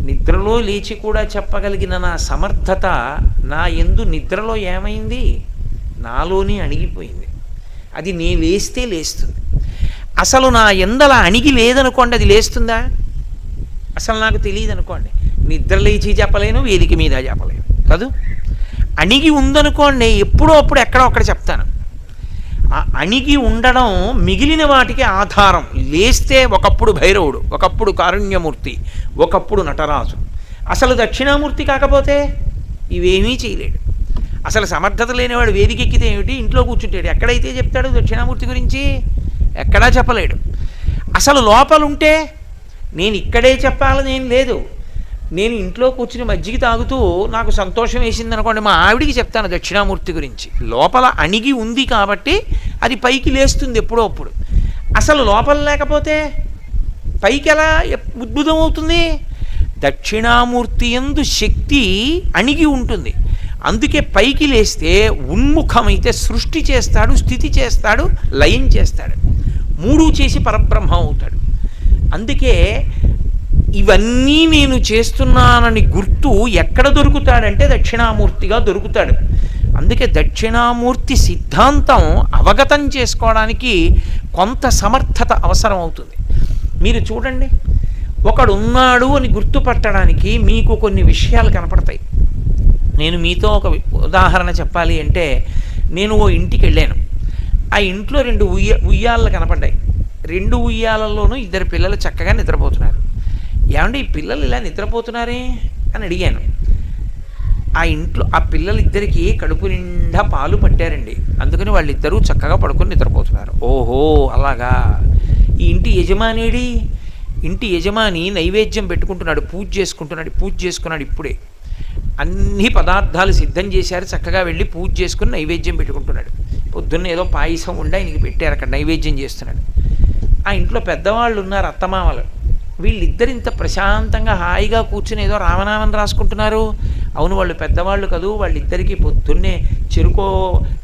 నిద్రలో లేచి కూడా చెప్పగలిగిన నా సమర్థత నా యందు నిద్రలో ఏమైంది, నాలోనే అణిగిపోయింది. అది నే లేస్తే లేస్తుంది. అసలు నా ఎందల అణిగి లేదనుకోండి, అది లేస్తుందా? అసలు నాకు తెలియదు అనుకోండి, నిద్ర లేచి చెప్పలేను, వేదిక మీద చెప్పలేను కాదు. అణిగి ఉందనుకోండి, ఎప్పుడో అప్పుడు ఎక్కడో అక్కడ చెప్తాను. ఆ అణిగి ఉండడం మిగిలిన వాటికి ఆధారం. లేస్తే ఒకప్పుడు భైరవుడు, ఒకప్పుడు కారుణ్యమూర్తి, ఒకప్పుడు నటరాజు. అసలు దక్షిణామూర్తి కాకపోతే ఇవేమీ చేయలేడు. అసలు సమర్థత లేనివాడు వేదిక ఎక్కితే ఏమిటి, ఇంట్లో కూర్చుంటాడు. ఎక్కడైతే చెప్తాడు దక్షిణామూర్తి గురించి? ఎక్కడా చెప్పలేడు. అసలు లోపలుంటే నేను ఇక్కడే చెప్పాలని ఏం లేదు. నేను ఇంట్లో కూర్చుని మజ్జిగ తాగుతూ నాకు సంతోషం వేసింది అనుకోండి, మా ఆవిడికి చెప్తాను దక్షిణామూర్తి గురించి. లోపల అణిగి ఉంది కాబట్టి అది పైకి లేస్తుంది ఎప్పుడో అప్పుడు. అసలు లోపల లేకపోతే పైకి ఎలా ఉద్భుతం అవుతుంది? దక్షిణామూర్తి యందు శక్తి అణిగి ఉంటుంది. అందుకే పైకి లేస్తే ఉన్ముఖమైతే సృష్టి చేస్తాడు, స్థితి చేస్తాడు, లయం చేస్తాడు. మూడు చేసి పరబ్రహ్మ అవుతాడు. అందుకే ఇవన్నీ నేను చేస్తున్నానని గుర్తు ఎక్కడ దొరుకుతాడంటే దక్షిణామూర్తిగా దొరుకుతాడు. అందుకే దక్షిణామూర్తి సిద్ధాంతం అవగతం చేసుకోవడానికి కొంత సమర్థత అవసరం అవుతుంది. మీరు చూడండి, ఒకడున్నాడు అని గుర్తుపట్టడానికి మీకు కొన్ని విషయాలు కనపడతాయి. నేను మీతో ఒక ఉదాహరణ చెప్పాలి అంటే, నేను ఓ ఇంటికి వెళ్ళాను. ఆ ఇంట్లో రెండు ఉయ్యాలలు కనపడ్డాయి. రెండు ఉయ్యాలలోనూ ఇద్దరు పిల్లలు చక్కగా నిద్రపోతున్నారు. ఏమంటే ఈ పిల్లలు ఇలా నిద్రపోతున్నారే అని అడిగాను. ఆ ఇంట్లో ఆ పిల్లలిద్దరికీ కడుపు నిండా పాలు పట్టారండి. అందుకని వాళ్ళిద్దరూ చక్కగా పడుకొని నిద్రపోతున్నారు. ఓహో అలాగా. ఈ ఇంటి యజమానేడి? ఇంటి యజమాని నైవేద్యం పెట్టుకుంటున్నాడు, పూజ చేసుకున్నాడు ఇప్పుడే. అన్ని పదార్థాలు సిద్ధం చేశారు, చక్కగా వెళ్ళి పూజ చేసుకుని నైవేద్యం పెట్టుకుంటున్నాడు. పొద్దున్న ఏదో పాయసం ఉండి ఆయనకి పెట్టారు, అక్కడ నైవేద్యం చేస్తున్నాడు. ఆ ఇంట్లో పెద్దవాళ్ళు ఉన్నారు, అత్తమామలు. వీళ్ళిద్దరు ఇంత ప్రశాంతంగా హాయిగా కూర్చుని ఏదో రామనామం రాసుకుంటున్నారు. అవును, వాళ్ళు పెద్దవాళ్ళు కదూ. వాళ్ళిద్దరికీ పొద్దున్నే చెరుకో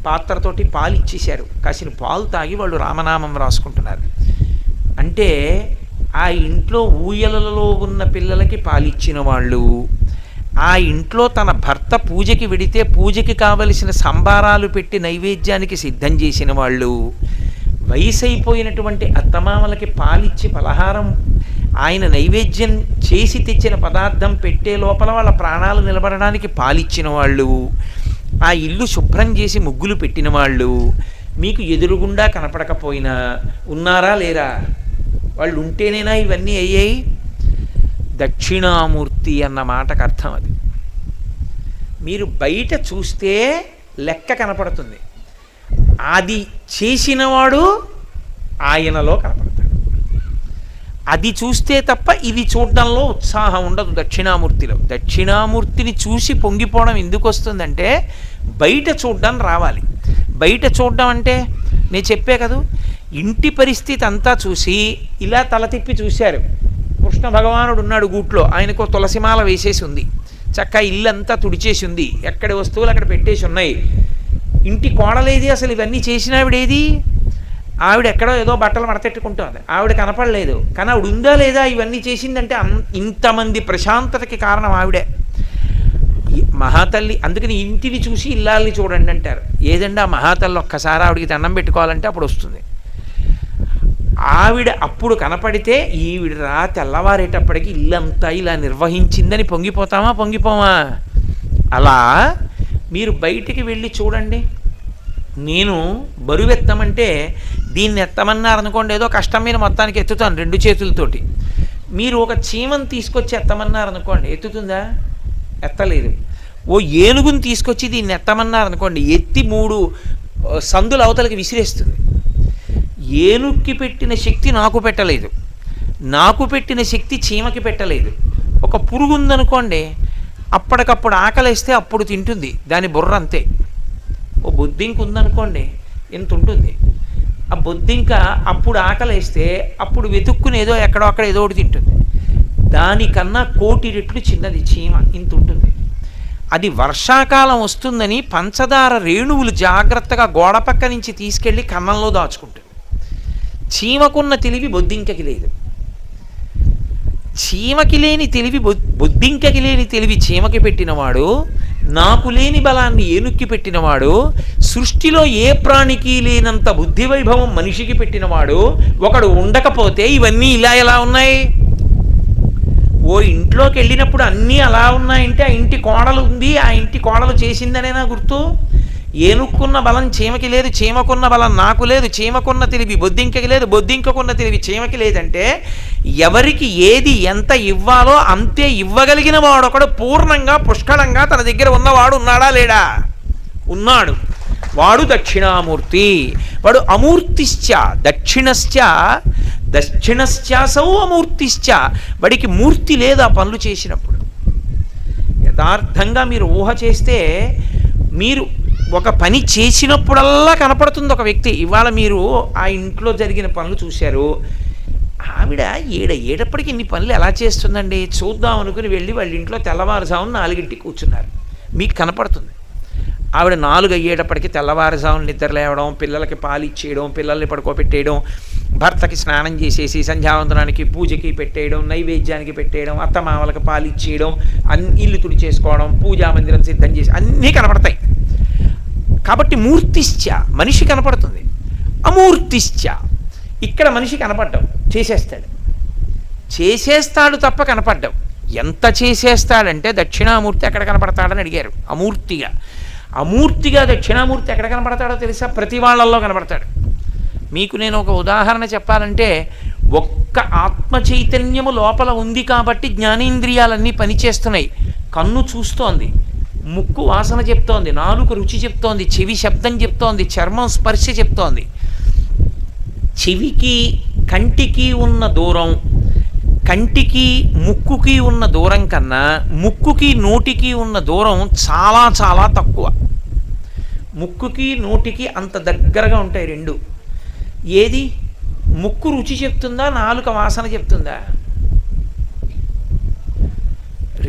పాత్రతోటి పాలు ఇచ్చేశారు. కాసిన పాలు తాగి వాళ్ళు రామనామం రాసుకుంటున్నారు. అంటే ఆ ఇంట్లో ఊయలలో ఉన్న పిల్లలకి పాలిచ్చిన వాళ్ళు, ఆ ఇంట్లో తన భర్త పూజకి వెడితే పూజకి కావలసిన సంబారాలు పెట్టి నైవేద్యానికి సిద్ధం చేసిన వాళ్ళు, వయసు అయిపోయినటువంటి అత్తమామలకి పాలిచ్చి పలహారం ఆయన నైవేద్యం చేసి తెచ్చిన పదార్థం పెట్టే లోపల వాళ్ళ ప్రాణాలు నిలబడడానికి పాలిచ్చిన వాళ్ళు, ఆ ఇల్లు శుభ్రం చేసి ముగ్గులు పెట్టిన వాళ్ళు మీకు ఎదురుగుండా కనపడకపోయినా ఉన్నారా లేరా? వాళ్ళు ఉంటేనేనా ఇవన్నీ అయ్యాయి? దక్షిణామూర్తి అన్న మాటకు అర్థం అది. మీరు బయట చూస్తే లెక్క కనపడుతుంది, అది చేసినవాడు ఆయనలో కనపడతాడు. అది చూస్తే తప్ప ఇది చూడడంలో ఉత్సాహం ఉండదు దక్షిణామూర్తిలో. దక్షిణామూర్తిని చూసి పొంగిపోవడం ఎందుకు వస్తుందంటే బయట చూడడం రావాలి. బయట చూడడం అంటే నేను చెప్పే కదా, ఇంటి పరిస్థితి అంతా చూసి ఇలా తల తిప్పి చూశారు. కృష్ణ భగవానుడు ఉన్నాడు గూట్లో, ఆయనకు తులసిమాల వేసేసి ఉంది, చక్క ఇల్లంతా తుడిచేసి ఉంది, ఎక్కడి వస్తువులు అక్కడ పెట్టేసి ఉన్నాయి. ఇంటి కోడలేది? అసలు ఇవన్నీ చేసిన ఆవిడేది? ఆవిడ ఎక్కడో ఏదో బట్టలు మడతెట్టుకుంటుంది, ఆవిడ కనపడలేదు. కానీ ఆవిడ ఉందా లేదా ఇవన్నీ చేసిందంటే ఇంతమంది ప్రశాంతతకి కారణం ఆవిడే, మహాతల్లి. అందుకని ఇంటిని చూసి ఇల్లాలని చూడండి అంటారు. ఏదండి ఆ మహాతల్లి ఒక్కసారి ఆవిడికి దండం పెట్టుకోవాలంటే అప్పుడు వస్తుంది. ఆవిడ అప్పుడు కనపడితే ఈవిడ రా తెల్లవారేటప్పటికి ఇల్లంతా ఇలా నిర్వహించిందని పొంగిపోతామా? పొంగిపోమా? అలా మీరు బయటికి వెళ్ళి చూడండి. నేను బరువెత్తమంటే దీన్ని ఎత్తమన్నారనుకోండి, ఏదో కష్టం మీద మొత్తానికి ఎత్తుతాను రెండు చేతులతోటి. మీరు ఒక చీమను తీసుకొచ్చి ఎత్తమన్నారనుకోండి, ఎత్తుతుందా? ఎత్తలేదు. ఓ ఏనుగుని తీసుకొచ్చి దీన్ని ఎత్తమన్నారనుకోండి, ఎత్తి 3 సందుల అవతలకి విసిరేస్తుంది. ఏనుక్కి పెట్టిన శక్తి నాకు పెట్టలేదు, నాకు పెట్టిన శక్తి చీమకి పెట్టలేదు. ఒక పురుగు ఉందనుకోండి, అప్పటికప్పుడు ఆకలిస్తే అప్పుడు తింటుంది, దాని బుర్ర అంతే. ఓ బొద్దింక ఉందనుకోండి, ఎంత ఉంటుంది. ఆ బొద్దింక అప్పుడు ఆకలిస్తే అప్పుడు వెతుక్కుని ఏదో ఎక్కడో అక్కడ ఏదో ఒకటి తింటుంది. దానికన్నా 1,000,000 రెట్లు చిన్నది చీమ, ఇంత ఉంటుంది. అది వర్షాకాలం వస్తుందని పంచదార రేణువులు జాగ్రత్తగా గోడ పక్క నుంచి తీసుకెళ్ళి కన్నంలో దాచుకుంటుంది. చీమకున్న తెలివి బొద్దింకకి లేదు. చీమకి లేని తెలివి బొద్దింకకి లేని తెలివి చీమకి పెట్టినవాడు, నాకు లేని బలాన్ని ఏనుక్కి పెట్టినవాడు, సృష్టిలో ఏ ప్రాణికి లేనంత బుద్ధి వైభవం మనిషికి పెట్టినవాడు ఒకడు ఉండకపోతే ఇవన్నీ ఇలా ఎలా ఉన్నాయి? ఓ ఇంట్లోకి వెళ్ళినప్పుడు అన్నీ అలా ఉన్నాయంటే ఆ ఇంటి కోడలు ఉంది, ఆ ఇంటి కోడలు చేసిందనేనా గుర్తు? ఏనుక్కున్న బలం చీమకి లేదు, చీమకున్న బలం నాకు లేదు, చీమకున్న తెలివి బొద్దింకకి లేదు, బొద్దింకకున్న తెలివి చీమకి లేదంటే ఎవరికి ఏది ఎంత ఇవ్వాలో అంతే ఇవ్వగలిగిన వాడొకడు పూర్ణంగా పుష్కలంగా తన దగ్గర ఉన్నవాడు ఉన్నాడా లేడా? ఉన్నాడు. వాడు దక్షిణామూర్తి. వాడు అమూర్తిశ్చ దక్షిణశ్చాసౌ అమూర్తిశ్చ. వాడికి మూర్తి లేదు ఆ పనులు చేసినప్పుడు. యథార్థంగా మీరు ఊహ చేస్తే మీరు ఒక పని చేసినప్పుడల్లా కనపడుతుంది ఒక వ్యక్తి. ఇవాళ మీరు ఆ ఇంట్లో జరిగిన పనులు చూశారు, ఆవిడ ఏడప్పటికి ఇన్ని పనులు ఎలా చేస్తుందండి చూద్దాం అనుకుని వెళ్ళి వాళ్ళ ఇంట్లో తెల్లవారుజామున 4ంటికి కూర్చున్నారు, మీకు కనపడుతుంది. ఆవిడ 4 అయ్యేటప్పటికి తెల్లవారుజామున నిద్ర లేవడం, పిల్లలకి పాలు ఇచ్చేయడం, పిల్లల్ని పడుకోబెట్టేయడం, భర్తకి స్నానం చేసేసి సంధ్యావందనానికి పూజకి పెట్టేయడం, నైవేద్యానికి పెట్టేయడం, అత్తమామలకు పాలు ఇచ్చేయడం, ఇల్లు తుడి చేసుకోవడం, పూజా మందిరం సిద్ధం చేసి అన్నీ కనపడతాయి. కాబట్టి మూర్తిశ్చ మనిషి కనపడుతుంది, అమూర్తిశ్చ ఇక్కడ మనిషి కనపడ్డం చేసేస్తాడు తప్ప కనపడ్డం. ఎంత చేసేస్తాడంటే దక్షిణామూర్తి ఎక్కడ కనపడతాడని అడిగారు. అమూర్తిగా దక్షిణామూర్తి ఎక్కడ కనపడతాడో తెలుసా? ప్రతి వాళ్ళల్లో కనపడతాడు. మీకు నేను ఒక ఉదాహరణ చెప్పాలంటే, ఒక్క ఆత్మ చైతన్యము లోపల ఉంది కాబట్టి జ్ఞానేంద్రియాలన్నీ పనిచేస్తున్నాయి. కన్ను చూస్తోంది, ముక్కు వాసన చెప్తోంది, నాలుక రుచి చెప్తోంది, చెవి శబ్దం చెప్తోంది, చర్మం స్పర్శ చెప్తోంది. చెవికి కంటికి ఉన్న దూరం, కంటికి ముక్కుకి ఉన్న దూరం కన్నా ముక్కుకి నోటికి ఉన్న దూరం చాలా చాలా తక్కువ. ముక్కుకి నోటికి అంత దగ్గరగా ఉంటాయి రెండు. ఏది ముక్కు రుచి చెప్తుందా, నాలుక వాసన చెప్తుందా?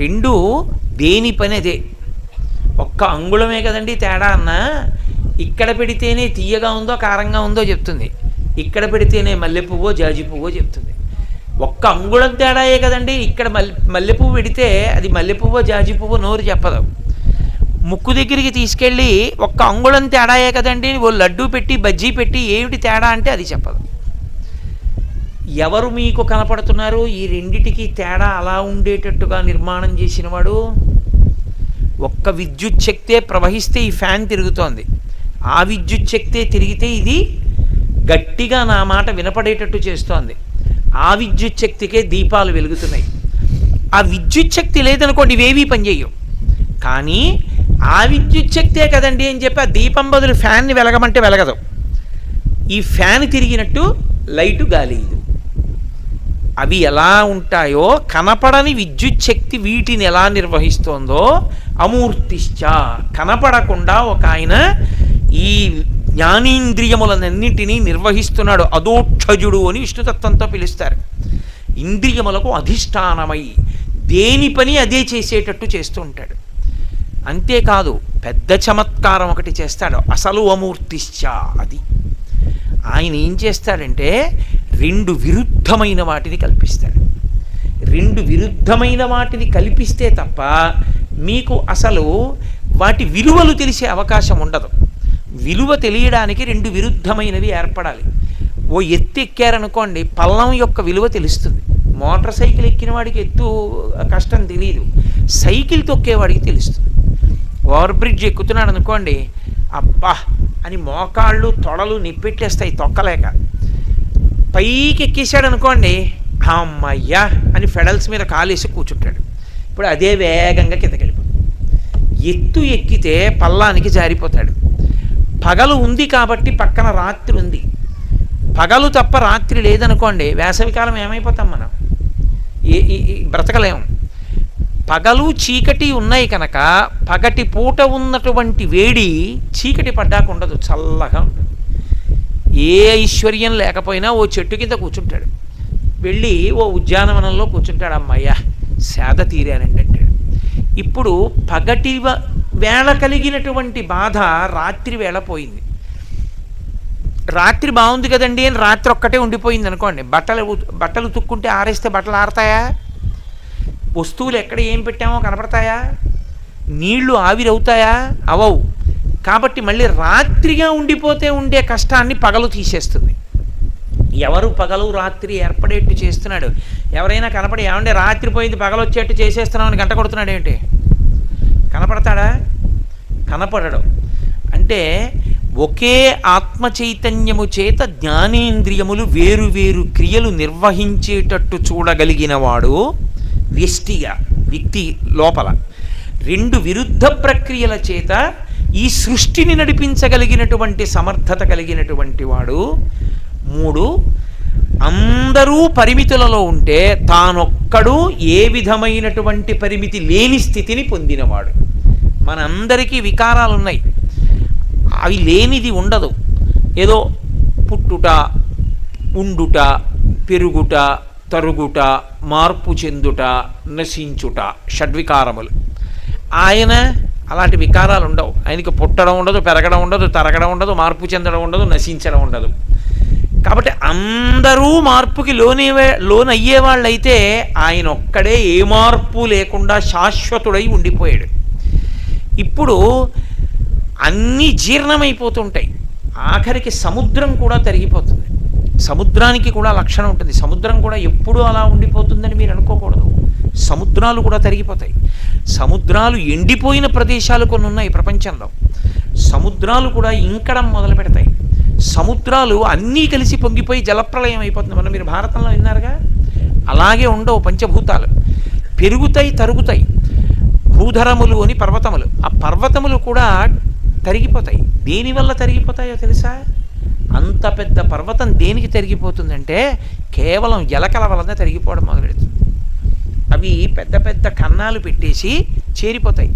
రెండు దేని పని అదే. ఒక్క అంగుళమే కదండి తేడా అన్నా. ఇక్కడ పెడితేనే తీయగా ఉందో కారంగా ఉందో చెప్తుంది, ఇక్కడ పెడితేనే మల్లెపువ్వో జాజి పువ్వో చెప్తుంది. ఒక్క అంగుళం తేడాయే కదండి. ఇక్కడ మల్లెపువ్వు పెడితే అది మల్లెపువ్వో జాజి పువ్వో నోరు చెప్పదు. ముక్కు దగ్గరికి తీసుకెళ్ళి ఒక్క అంగుళం తేడాయే కదండి, ఓ లడ్డూ పెట్టి బజ్జీ పెట్టి ఏమిటి తేడా అంటే అది చెప్పదు. ఎవరు మీకు కనపడుతున్నారు? ఈ రెండిటికి తేడా అలా ఉండేటట్టుగా నిర్మాణం చేసినవాడు. ఒక్క విద్యుత్ శక్తే ప్రవహిస్తే ఈ ఫ్యాన్ తిరుగుతోంది, ఆ విద్యుత్ శక్తే తిరిగితే ఇది గట్టిగా నా మాట వినపడేటట్టు చేస్తోంది. ఆ విద్యుత్ శక్తికే దీపాలు వెలుగుతున్నాయి. ఆ విద్యుత్ శక్తి లేదనుకోండి ఇవేవీ పనిచేయవు. కానీ ఆ విద్యుత్ శక్తే కదండి అని చెప్పి ఆ దీపం బదులు ఫ్యాన్ని వెలగమంటే వెలగదు. ఈ ఫ్యాన్ తిరిగినట్టు లైటు గాలి. అవి ఎలా ఉంటాయో కనపడని విద్యుత్ శక్తి వీటిని ఎలా నిర్వహిస్తోందో అమూర్తిశ్చ. కనపడకుండా ఒక ఆయన ఈ జ్ఞానేంద్రియములన్నింటినీ నిర్వహిస్తున్నాడు. అదోక్షజుడు అని విష్ణుతత్వంతో పిలుస్తారు. ఇంద్రియములకు అధిష్టానమై దేని పని అదే చేసేటట్టు చేస్తూ ఉంటాడు. అంతేకాదు పెద్ద చమత్కారం ఒకటి చేస్తాడు, అసలు అమూర్తిశ్చ. అది ఆయన ఏం చేస్తాడంటే రెండు విరుద్ధమైన వాటిని కల్పిస్తాడు. రెండు విరుద్ధమైన వాటిని కల్పిస్తే తప్ప మీకు అసలు వాటి విలువలు తెలిసే అవకాశం ఉండదు. విలువ తెలియడానికి రెండు విరుద్ధమైనవి ఏర్పడాలి. ఓ ఎత్తు ఎక్కారనుకోండి, పల్లం యొక్క విలువ తెలుస్తుంది. మోటార్ సైకిల్ ఎక్కిన వాడికి ఎత్తు కష్టం తెలియదు, సైకిల్ తొక్కేవాడికి తెలుస్తుంది. ఓవర్ బ్రిడ్జ్ ఎక్కుతున్నాడు అనుకోండి, అబ్బా అని మోకాళ్ళు తొడలు నిప్పెట్టేస్తాయి తొక్కలేక. పైకి ఎక్కేసాడు అనుకోండి, అమ్మయ్యా అని ఫెడల్స్ మీద కాలేసి కూర్చుంటాడు. ఇప్పుడు అదే వేగంగా కిందకెళ్ళిపోతుంది. ఎత్తు ఎక్కితే పల్లానికి జారిపోతాడు. పగలు ఉంది కాబట్టి పక్కన రాత్రి ఉంది. పగలు తప్ప రాత్రి లేదనుకోండి, వేసవికాలం ఏమైపోతాం మనం, బ్రతకలేము. పగలు చీకటి ఉన్నాయి కనుక పగటి పూట ఉన్నటువంటి వేడి చీకటి పడ్డాక ఉండదు, చల్లగా ఉంటుంది. ఏ ఐశ్వర్యం లేకపోయినా ఓ చెట్టు కింద కూర్చుంటాడు, వెళ్ళి ఓ ఉద్యానవనంలో కూర్చుంటాడు, అమ్మయ్య సేద తీరానండి అంటాడు. ఇప్పుడు పగటి వేళ కలిగినటువంటి బాధ రాత్రి వేళ పోయింది. రాత్రి బాగుంది కదండి అని రాత్రి ఒక్కటే ఉండిపోయింది అనుకోండి, బట్టలు ఉతుక్కుంటే ఆరేస్తే బట్టలు ఆరతాయా? వస్తువులు ఎక్కడ ఏం పెట్టామో కనపడతాయా? నీళ్లు ఆవిరవుతాయా? అవవు. కాబట్టి మళ్ళీ రాత్రిగా ఉండిపోతే ఉండే కష్టాన్ని పగలు తీసేస్తుంది. ఎవరు పగలు రాత్రి ఏర్పడేట్టు చేస్తున్నాడు? ఎవరైనా కనపడి ఏమంటే రాత్రి పోయింది పగలు వచ్చేట్టు చేసేస్తున్నామని గంట కొడుతున్నాడు ఏంటి? కనపడతాడా? కనపడడు. అంటే ఒకే ఆత్మ చైతన్యము చేత జ్ఞానేంద్రియములు వేరు వేరు క్రియలు నిర్వహించేటట్టు చూడగలిగిన వాడు వ్యష్టిగా, వ్యక్తి లోపల రెండు విరుద్ధ ప్రక్రియల చేత ఈ సృష్టిని నడిపించగలిగినటువంటి సమర్థత కలిగినటువంటి వాడు. 3, అందరూ పరిమితులలో ఉంటే తానొక్కడు ఏ విధమైనటువంటి పరిమితి లేని స్థితిని పొందినవాడు. మనందరికీ వికారాలు ఉన్నాయి, అవి లేనిది ఉండదు. ఏదో పుట్టుట, ఉండుట, పెరుగుట, తరుగుట, మార్పు చెందుట, నశించుట, షడ్వికారములు. ఆయన అలాంటి వికారాలు ఉండవు. ఆయనకి పుట్టడం ఉండదు, పెరగడం ఉండదు, తరగడం ఉండదు, మార్పు చెందడం ఉండదు, నశించడం ఉండదు. కాబట్టి అందరూ మార్పుకి లోనయ్యే వాళ్ళైతే ఆయన ఒక్కడే ఏ మార్పు లేకుండా శాశ్వతుడై ఉండిపోయాడు. ఇప్పుడు అన్నీ జీర్ణమైపోతుంటాయి, ఆఖరికి సముద్రం కూడా తరిగిపోతుంది. సముద్రానికి కూడా లక్షణం ఉంటుంది. సముద్రం కూడా ఎప్పుడూ అలా ఉండిపోతుందని మీరు అనుకోకూడదు. సముద్రాలు కూడా తరిగిపోతాయి. సముద్రాలు ఎండిపోయిన ప్రదేశాలు కొన్ని ఉన్నాయి ప్రపంచంలో. సముద్రాలు కూడా ఇంకడం మొదలు పెడతాయి. సముద్రాలు అన్నీ కలిసి పొంగిపోయి జలప్రలయం అయిపోతుంది. మనం మీరు భారతంలో విన్నారుగా, అలాగే ఉండవు పంచభూతాలు. పెరుగుతాయి, తరుగుతాయి. భూధరములు అని పర్వతములు, ఆ పర్వతములు కూడా తరిగిపోతాయి. దేనివల్ల తరిగిపోతాయో తెలుసా? అంత పెద్ద పర్వతం దేనికి తరిగిపోతుందంటే కేవలం ఎలకల వలన తరిగిపోవడం మొదలెడుతుంది. అవి పెద్ద పెద్ద కన్నాలు పెట్టేసి చేరిపోతాయి.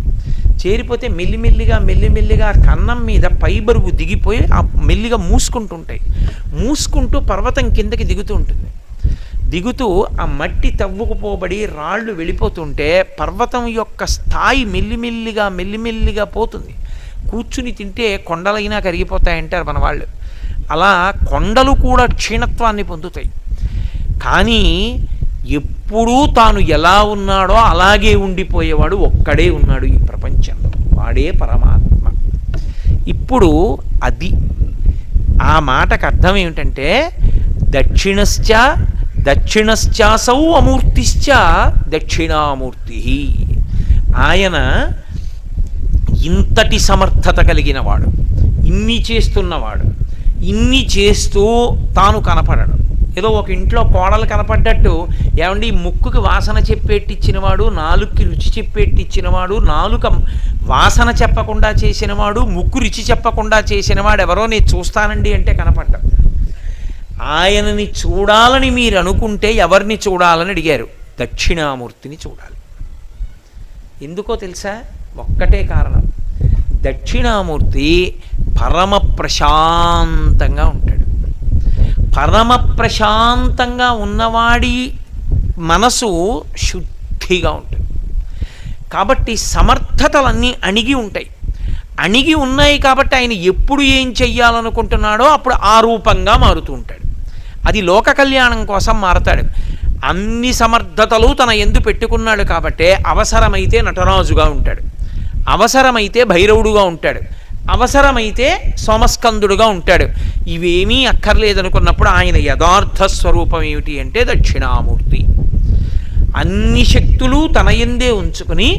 చేరిపోతే మెల్లిమెల్లిగా కన్నం మీద పై బరువు దిగిపోయి ఆ మెల్లిగా మూసుకుంటుంటాయి. మూసుకుంటూ పర్వతం కిందకి దిగుతూ ఉంటుంది. దిగుతూ ఆ మట్టి తవ్వుకుపోబడి రాళ్ళు వెళ్ళిపోతుంటే పర్వతం యొక్క స్థాయి మెల్లిమెల్లిగా పోతుంది. కూర్చుని తింటే కొండలైనా కరిగిపోతాయంటారు మన వాళ్ళు. అలా కొండలు కూడా క్షీణత్వాన్ని పొందుతాయి. కానీ ఎప్పుడూ తాను ఎలా ఉన్నాడో అలాగే ఉండిపోయేవాడు ఒక్కడే ఉన్నాడు ఈ ప్రపంచంలో, వాడే పరమాత్మ. ఇప్పుడు అది ఆ మాటకు అర్థం ఏమిటంటే దక్షిణశ్చాసౌ అమూర్తిశ్చ దక్షిణామూర్తి. ఆయన ఇంతటి సమర్థత కలిగినవాడు, ఇన్ని చేస్తున్నవాడు, ఇన్ని చేస్తూ తాను కనపడడు. ఏదో ఒక ఇంట్లో కోడలు కనపడ్డట్టు, ఏమండి ముక్కుకి వాసన చెప్పేట్టిచ్చినవాడు, నాలుగుకి రుచి చెప్పేట్టిచ్చినవాడు, నాలుక వాసన చెప్పకుండా చేసినవాడు, ముక్కు రుచి చెప్పకుండా చేసినవాడు ఎవరో నేను చూస్తానండి అంటే కనపడ్డాడు. ఆయనని చూడాలని మీరు అనుకుంటే ఎవరిని చూడాలని అడిగారు? దక్షిణామూర్తిని చూడాలి. ఎందుకో తెలుసా? ఒక్కటే కారణం. దక్షిణామూర్తి పరమ ప్రశాంతంగా ఉంటాడు. పరమ ప్రశాంతంగా ఉన్నవాడి మనసు శుద్ధిగా ఉంటుంది. కాబట్టి సమర్థతలన్నీ అణిగి ఉంటాయి. అణిగి ఉన్నాయి కాబట్టి ఆయన ఎప్పుడు ఏం చెయ్యాలనుకుంటున్నాడో అప్పుడు ఆ రూపంగా మారుతూ ఉంటాడు. అది లోక కళ్యాణం కోసం మారతాడు. అన్ని సమర్థతలు తన యందు పెట్టుకున్నాడు కాబట్టే అవసరమైతే నటరాజుగా ఉంటాడు, అవసరమైతే భైరవుడుగా ఉంటాడు, అవసరమైతే సోమస్కందుడుగా ఉంటాడు. ఇవేమీ అక్కర్లేదనుకున్నప్పుడు ఆయన యథార్థ స్వరూపం ఏమిటి అంటే దక్షిణామూర్తి. అన్ని శక్తులు తన యందే ఉంచుకుని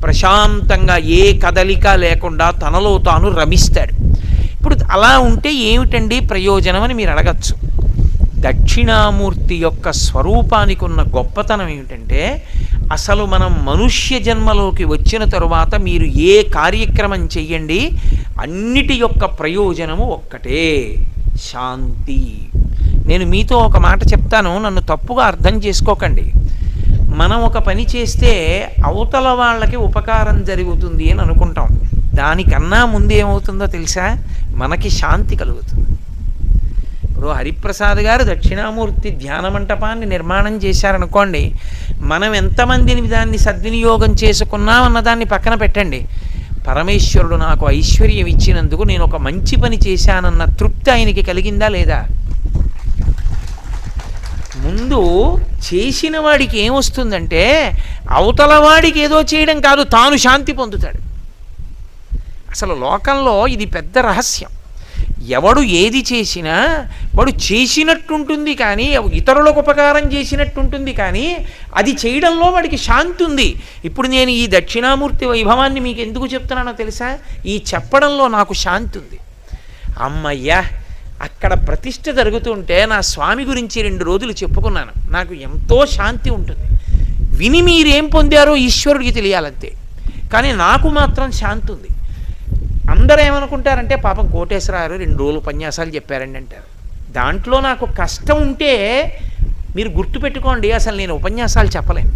ప్రశాంతంగా ఏ కదలిక లేకుండా తనలో తాను రమిస్తాడు. ఇప్పుడు అలా ఉంటే ఏమిటండి ప్రయోజనం అని మీరు అడగచ్చు. దక్షిణామూర్తి యొక్క స్వరూపానికి ఉన్న గొప్పతనం ఏమిటంటే, అసలు మనం మనుష్య జన్మలోకి వచ్చిన తరువాత మీరు ఏ కార్యక్రమం చెయ్యండి, అన్నిటి యొక్క ప్రయోజనము ఒక్కటే, శాంతి. నేను మీతో ఒక మాట చెప్తాను, నన్ను తప్పుగా అర్థం చేసుకోకండి. మనం ఒక పని చేస్తే అవతల వాళ్ళకి ఉపకారం జరుగుతుంది అని అనుకుంటాం. దానికన్నా ముందు ఏమవుతుందో తెలుసా? మనకి శాంతి కలుగుతుంది. ఇప్పుడు హరిప్రసాద్ గారు దక్షిణామూర్తి ధ్యాన మంటపాన్ని నిర్మాణం చేశారనుకోండి, మనం ఎంతమందిని దాన్ని సద్వినియోగం చేసుకున్నాం అన్నదాన్ని పక్కన పెట్టండి, పరమేశ్వరుడు నాకు ఐశ్వర్యం ఇచ్చినందుకు నేను ఒక మంచి పని చేశానన్న తృప్తి ఆయనకి కలిగిందా లేదా? ముందు చేసిన వాడికి ఏమొస్తుందంటే, అవతల వాడికి ఏదో చేయడం కాదు, తాను శాంతి పొందుతాడు. అసలు లోకంలో ఇది పెద్ద రహస్యం. ఎవడు ఏది చేసినా వాడు చేసినట్టుంటుంది, కానీ ఇతరులకు ఉపకారం చేసినట్టుంటుంది, కానీ అది చేయడంలో వాడికి శాంతి ఉంది. ఇప్పుడు నేను ఈ దక్షిణామూర్తి వైభవాన్ని మీకు ఎందుకు చెప్తున్నానో తెలుసా? ఈ చెప్పడంలో నాకు శాంతి ఉంది. అమ్మయ్యా, అక్కడ ప్రతిష్ఠ జరుగుతుంటే నా స్వామి గురించి 2 రోజులు చెప్పుకున్నాను, నాకు ఎంతో శాంతి ఉంటుంది. విని మీరేం పొందారో ఈశ్వరుడికి తెలియాలంతే, కానీ నాకు మాత్రం శాంతి ఉంది. అందరూ ఏమనుకుంటారంటే, పాపం కోటేశ్వరరావు 2 రోజులు ఉపన్యాసాలు చెప్పారండి అంటారు. దాంట్లో నాకు కష్టం ఉంటే మీరు గుర్తుపెట్టుకోండి, అసలు నేను ఉపన్యాసాలు చెప్పలేను.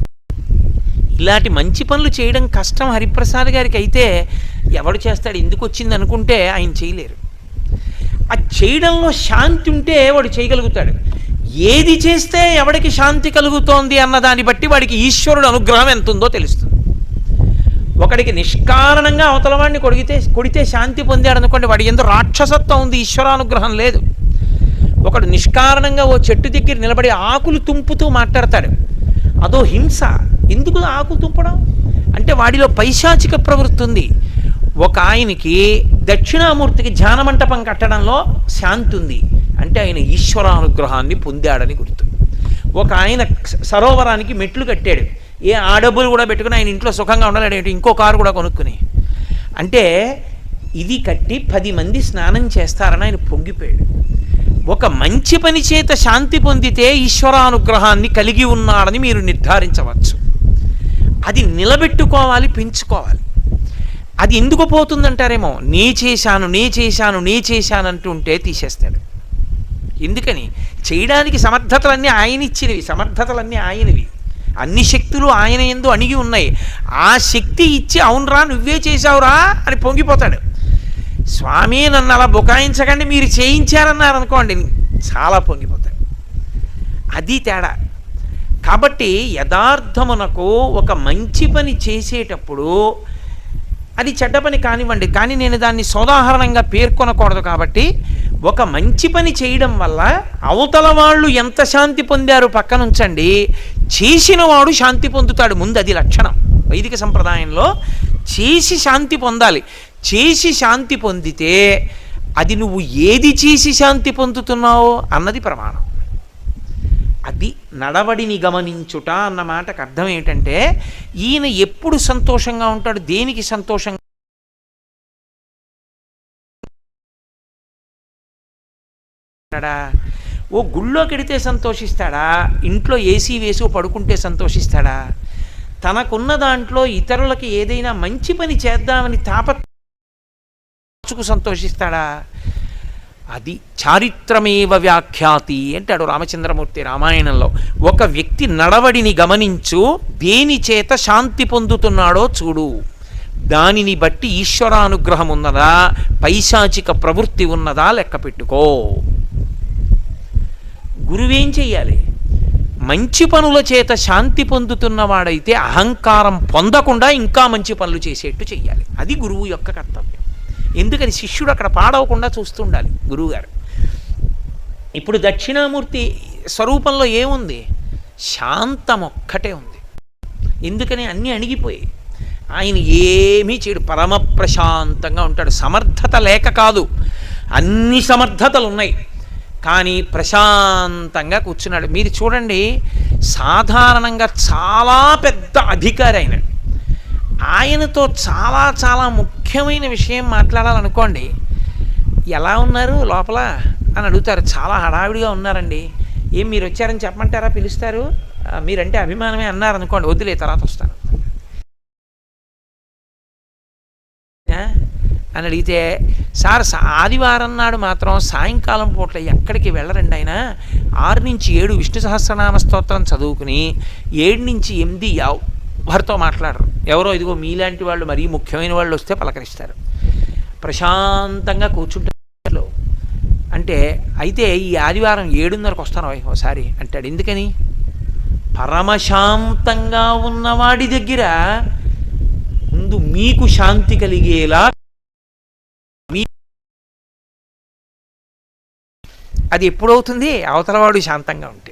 ఇలాంటి మంచి పనులు చేయడం కష్టం హరిప్రసాద్ గారికి అయితే ఎవడు చేస్తాడు? ఎందుకు వచ్చింది అనుకుంటే ఆయన చేయలేరు. ఆ చేయడంలో శాంతి ఉంటే వాడు చేయగలుగుతాడు. ఏది చేస్తే ఎవడికి శాంతి కలుగుతోంది అన్న దాన్ని బట్టి వాడికి ఈశ్వరుడు అనుగ్రహం ఎంత ఉందో తెలుస్తుంది. ఒకడికి నిష్కారణంగా అవతల వాడిని కొడితే శాంతి పొందాడు అనుకోండి, వాడి ఎందు రాక్షసత్వం ఉంది, ఈశ్వరానుగ్రహం లేదు. ఒకడు నిష్కారణంగా ఓ చెట్టు దగ్గర నిలబడి ఆకులు తుంపుతూ మాట్లాడతాడు, అదో హింస. ఎందుకు ఆకులు తుంపడం అంటే వాడిలో పైశాచిక ప్రవృత్తి ఉంది. ఒక ఆయనకి దక్షిణామూర్తికి ధ్యాన మంటపం కట్టడంలో శాంతి ఉంది అంటే ఆయన ఈశ్వరానుగ్రహాన్ని పొందాడని గుర్తు. ఒక ఆయన సరోవరానికి మెట్లు కట్టాడు, ఆ డబ్బులు కూడా పెట్టుకుని ఆయన ఇంట్లో సుఖంగా ఉండలేడు, ఇంకో కారు కూడా కొనుక్కుని. అంటే ఇది కట్టి 10 మంది స్నానం చేస్తారని ఆయన పొంగిపోయాడు. ఒక మంచి పని చేత శాంతి పొందితే ఈశ్వరానుగ్రహాన్ని కలిగి ఉన్నాడని మీరు నిర్ధారించవచ్చు. అది నిలబెట్టుకోవాలి, పెంచుకోవాలి. అది ఎందుకు పోతుందంటారేమో, నే చేశాను అంటుంటే తీసేస్తాడు. ఎందుకని? చేయడానికి సమర్థతలన్నీ ఆయన ఇచ్చినవి, సమర్థతలన్నీ ఆయనవి, అన్ని శక్తులు ఆయన యందు అణిగి ఉన్నాయి. ఆ శక్తి ఇచ్చి అవునరా నువ్వే చేశావురా అని పొంగిపోతాడు. స్వామి నన్ను అలా బుకాయించకండి, మీరు చేయించారన్నారనుకోండి చాలా పొంగిపోతాడు. అది తేడా. కాబట్టి యథార్థమునకు ఒక మంచి పని చేసేటప్పుడు అది చెడ్డ పని కానివ్వండి, కానీ నేను దాన్ని సోదాహరణంగా పేర్కొనకూడదు. కాబట్టి ఒక మంచి పని చేయడం వల్ల అవతల వాళ్ళు ఎంత శాంతి పొందారు పక్కన ఉంచండి, చేసిన వాడు శాంతి పొందుతాడు ముందు. అది లక్షణం వైదిక సంప్రదాయంలో. చేసి శాంతి పొందాలి. చేసి శాంతి పొందితే అది నువ్వు ఏది చేసి శాంతి పొందుతున్నావో అన్నది ప్రమాణం. అది నడవడిని గమనించుట అన్న మాటకు అర్థం ఏంటంటే, ఈయన ఎప్పుడు సంతోషంగా ఉంటాడు, దేనికి సంతోషంగా? ఓ గుళ్ళోకి వెడితే సంతోషిస్తాడా, ఇంట్లో ఏసీ వేసి పడుకుంటే సంతోషిస్తాడా? తనకున్న దాంట్లో ఇతరులకి ఏదైనా మంచి పని చేద్దామని తాపత్రకు సంతోషిస్తాడా? అది చారిత్రమేవ వ్యాఖ్యాతి అంటాడు రామచంద్రమూర్తి రామాయణంలో. ఒక వ్యక్తి నడవడిని గమనించు, దేని చేత శాంతి పొందుతున్నాడో చూడు, దానిని బట్టి ఈశ్వరానుగ్రహం ఉన్నదా, పైశాచిక ప్రవృత్తి ఉన్నదా లెక్క పెట్టుకో. గురువేం చెయ్యాలి? మంచి పనుల చేత శాంతి పొందుతున్నవాడైతే అహంకారం పొందకుండా ఇంకా మంచి పనులు చేసేట్టు చెయ్యాలి. అది గురువు యొక్క కర్తవ్యం. ఎందుకని? శిష్యుడు అక్కడ పాడవకుండా చూస్తుండాలి గురువుగారు. ఇప్పుడు దక్షిణామూర్తి స్వరూపంలో ఏముంది? శాంతం ఒక్కటే ఉంది. ఎందుకని? అన్నీ అణిగిపోయి ఆయన ఏమీ చేయడు, పరమ ప్రశాంతంగా ఉంటాడు. సమర్థత లేక కాదు, అన్ని సమర్థతలు ఉన్నాయి, కానీ ప్రశాంతంగా కూర్చున్నాడు. మీరు చూడండి, సాధారణంగా చాలా పెద్ద అధికారి ఆయనతో చాలా చాలా ముఖ్యమైన విషయం మాట్లాడాలనుకోండి, ఎలా ఉన్నారు లోపల అని అడుగుతారు. చాలా హడావిడిగా ఉన్నారండి. ఏం మీరు వచ్చారని చెప్పమంటారా, పిలుస్తారు, మీరంటే అభిమానమే అన్నారనుకోండి, వద్దులే తర్వాత వస్తాను అని అడిగితే, సార్ ఆదివారం నాడు మాత్రం సాయంకాలం పూట్ల ఎక్కడికి వెళ్ళరండి ఆయన, 6 నుంచి 7 విష్ణు సహస్రనామ స్తోత్రం చదువుకుని 7 నుంచి 8 ఎవరితో మాట్లాడరు, ఎవరో ఇదిగో మీలాంటి వాళ్ళు మరీ ముఖ్యమైన వాళ్ళు వస్తే పలకరిస్తారు, ప్రశాంతంగా కూర్చుంటారు అంటే. అయితే ఈ ఆదివారం 7:30కు వస్తాను ఒకసారి అంటాడు. ఎందుకని? పరమశాంతంగా ఉన్నవాడి దగ్గర ముందు మీకు శాంతి కలిగేలా, అది ఎప్పుడవుతుంది? అవతలవాడు శాంతంగా ఉంటే.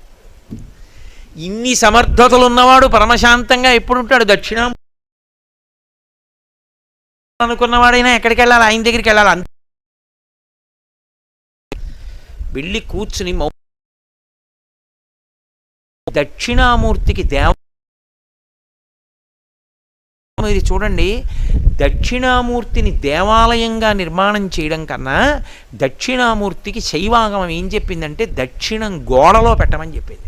ఇన్ని సమర్థతలు ఉన్నవాడు పరమశాంతంగా ఎప్పుడు ఉంటాడు? దక్షిణ అనుకున్నవాడైనా ఎక్కడికి వెళ్ళాలి? ఆయన దగ్గరికి వెళ్ళాలి. అంత వెళ్ళి కూర్చుని దక్షిణామూర్తికి ఇది చూడండి, దక్షిణామూర్తిని దేవాలయంగా నిర్మాణం చేయడం కన్నా దక్షిణామూర్తికి శైవాగమం ఏం చెప్పిందంటే దక్షిణం గోడలో పెట్టమని చెప్పింది.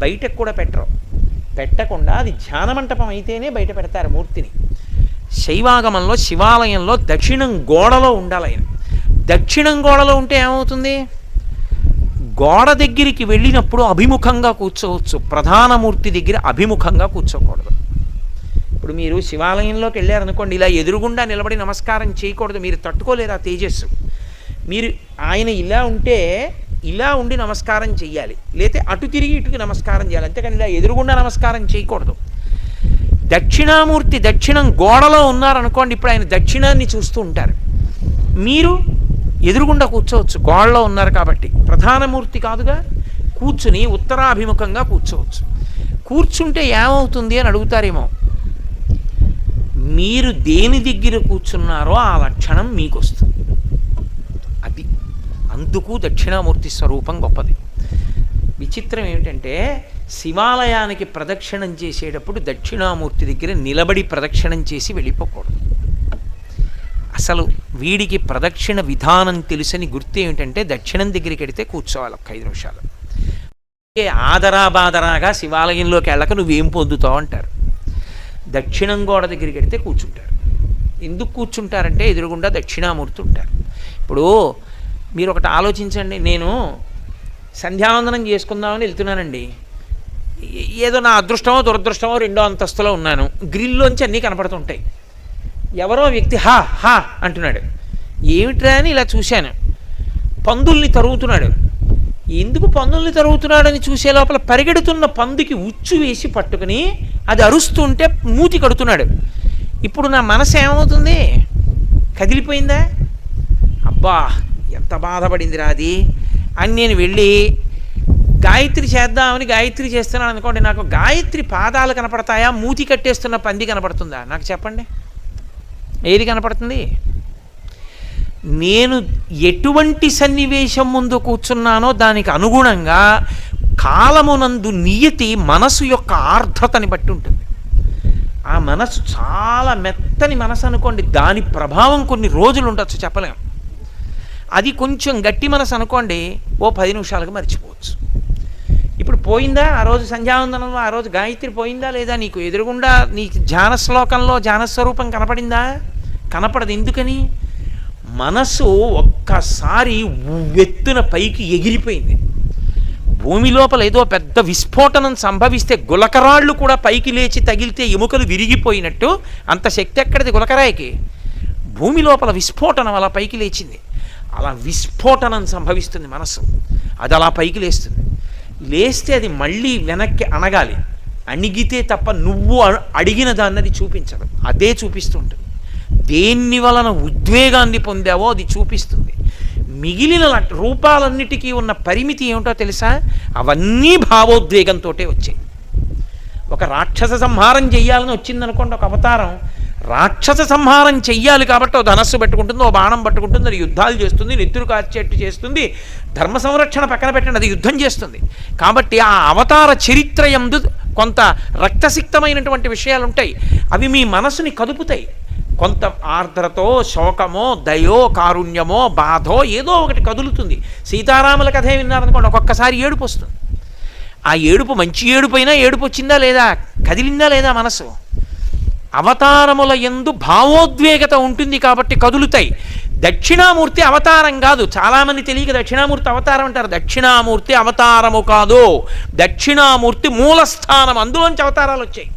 బయటకు కూడా పెట్టకుండా అది ధ్యాన మంటపం అయితేనే బయట పెడతారు మూర్తిని. శైవాగమంలో శివాలయంలో దక్షిణం గోడలో ఉండాలి ఆయన. దక్షిణం గోడలో ఉంటే ఏమవుతుంది? గోడ దగ్గరికి వెళ్ళినప్పుడు అభిముఖంగా కూర్చోవచ్చు, ప్రధానమూర్తి దగ్గర అభిముఖంగా కూర్చోకూడదు. ఇప్పుడు మీరు శివాలయంలోకి వెళ్ళారనుకోండి, ఇలా ఎదురుగుండా నిలబడి నమస్కారం చేయకూడదు, మీరు తట్టుకోలేరు ఆ తేజస్సు. మీరు ఆయన ఇలా ఉంటే ఇలా ఉండి నమస్కారం చెయ్యాలి, లేతే అటు తిరిగి ఇటుకి నమస్కారం చేయాలి, అంతేకాని ఇలా ఎదురుగుండా నమస్కారం చేయకూడదు. దక్షిణామూర్తి దక్షిణం గోడలో ఉన్నారనుకోండి, ఇప్పుడు ఆయన దక్షిణాన్ని చూస్తూ ఉంటారు, మీరు ఎదురుగుండా కూర్చోవచ్చు, గోడలో ఉన్నారు కాబట్టి. ప్రధానమూర్తి కాదుగా, కూర్చుని ఉత్తరాభిముఖంగా కూర్చోవచ్చు. కూర్చుంటే ఏమవుతుంది అని అడుగుతారేమో. మీరు దేని దగ్గర కూర్చున్నారో ఆ లక్షణం మీకు వస్తుంది. అది అందుకు దక్షిణామూర్తి స్వరూపం గొప్పది. విచిత్రం ఏమిటంటే శివాలయానికి ప్రదక్షిణం చేసేటప్పుడు దక్షిణామూర్తి దగ్గర నిలబడి ప్రదక్షిణం చేసి వెళ్ళిపోకూడదు. అసలు వీడికి ప్రదక్షిణ విధానం తెలుసని గుర్తు ఏమిటంటే దక్షిణం దగ్గరికి వెడితే కూర్చోవాలి 5 నిమిషాలు. ఆదరాబాదరాగా శివాలయంలోకి వెళ్ళక నువ్వేం పొందుతావు అంటారు. దక్షిణం గోడ దగ్గరికి వెడితే కూర్చుంటారు. ఎందుకు కూర్చుంటారంటే ఎదురుగుండా దక్షిణామూర్తి ఉంటారు. ఇప్పుడు మీరు ఒకటి ఆలోచించండి, నేను సంధ్యావందనం చేసుకుందామని వెళ్తున్నానండి, ఏదో నా అదృష్టమో దురదృష్టమో 2వ అంతస్తులో ఉన్నాను, గ్రిల్లోంచి అన్నీ కనపడుతుంటాయి, ఎవరో వ్యక్తి హా హా అంటున్నాడు, ఏమిట్రా అని ఇలా చూశాను, పందుల్ని తరుగుతున్నాడు. ఎందుకు పందుల్ని తరుగుతున్నాడని చూసే లోపల పరిగెడుతున్న పందుకి ఉచ్చు వేసి పట్టుకుని అది అరుస్తుంటే మూతి కడుతున్నాడు. ఇప్పుడు నా మనసు ఏమవుతుంది? కదిలిపోయిందా? అబ్బా ఎంత బాధపడిందిరా అది అని నేను వెళ్ళి గాయత్రి చేద్దామని గాయత్రి చేస్తున్నాను అనుకోండి, నాకు గాయత్రి పాదాలు కనపడతాయా, మూతి కట్టేస్తున్న పంది కనపడుతుందా? నాకు చెప్పండి, ఏది కనపడుతుంది? నేను ఎటువంటి సన్నివేశం ముందు కూర్చున్నానో దానికి అనుగుణంగా కాలమునందు నియతి మనసు యొక్క ఆర్ద్రతని బట్టి ఉంటుంది. ఆ మనసు చాలా మెత్తని మనసు అనుకోండి, దాని ప్రభావం కొన్ని రోజులు ఉండొచ్చు, చెప్పలేం. అది కొంచెం గట్టి మనసు అనుకోండి, ఓ 10 నిమిషాలకు మర్చిపోవచ్చు. ఇప్పుడు పోయిందా ఆ రోజు సంధ్యావందనంలో, ఆ రోజు గాయత్రి పోయిందా లేదా? నీకు ఎదురుగుండా నీ ధ్యాన శ్లోకంలో ధ్యానస్వరూపం కనపడిందా? కనపడదు. ఎందుకని? మనసు ఒక్కసారి ఉవ్వెత్తున పైకి ఎగిరిపోయింది. భూమి లోపల ఏదో పెద్ద విస్ఫోటనం సంభవిస్తే గులకరాళ్ళు కూడా పైకి లేచి తగిలితే ఎముకలు విరిగిపోయినట్టు అంత శక్తి ఎక్కడిది గులకరాయికి? భూమి లోపల విస్ఫోటనం అలా పైకి లేచింది. అలా విస్ఫోటనం సంభవిస్తుంది మనసు, అది అలా పైకి లేస్తుంది. లేస్తే అది మళ్ళీ వెనక్కి అణగాలి, అణిగితే తప్ప నువ్వు అడిగిన దాన్నది చూపించదు, అదే చూపిస్తుంటుంది. దేన్ని వలన ఉద్వేగాన్ని పొందావో అది చూపిస్తుంది. మిగిలిన రూపాలన్నిటికీ ఉన్న పరిమితి ఏమిటో తెలుసా? అవన్నీ భావోద్వేగంతో వచ్చాయి. ఒక రాక్షస సంహారం చెయ్యాలని వచ్చిందనుకోండి ఒక అవతారం, రాక్షస సంహారం చెయ్యాలి కాబట్టి ఓ ధనస్సు పెట్టుకుంటుంది, ఓ బాణం పట్టుకుంటుంది, అది యుద్ధాలు చేస్తుంది, నెత్తురు కార్చేట్టు చేస్తుంది, ధర్మ సంరక్షణ పక్కన పెట్టండి, అది యుద్ధం చేస్తుంది. కాబట్టి ఆ అవతార చరిత్ర యందు కొంత రక్తసిక్తమైనటువంటి విషయాలు ఉంటాయి. అవి మీ మనసుని కదుపుతాయి. కొంత ఆర్ద్రతో శోకమో దయో కారుణ్యమో బాధో ఏదో ఒకటి కదులుతుంది. సీతారాముల కథే విన్నారనుకోండి, ఒక్కొక్కసారి ఏడుపు వస్తుంది. ఆ ఏడుపు మంచి ఏడుపు అయినా ఏడుపు వచ్చిందా లేదా, కదిలిందా లేదా మనసు. అవతారముల యందు భావోద్వేగత ఉంటుంది కాబట్టి కదులుతాయి. దక్షిణామూర్తి అవతారం కాదు. చాలామంది తెలియక దక్షిణామూర్తి అవతారం అంటారు. దక్షిణామూర్తి అవతారము కాదు, దక్షిణామూర్తి మూలస్థానం, అందులోంచి అవతారాలు వచ్చాయి.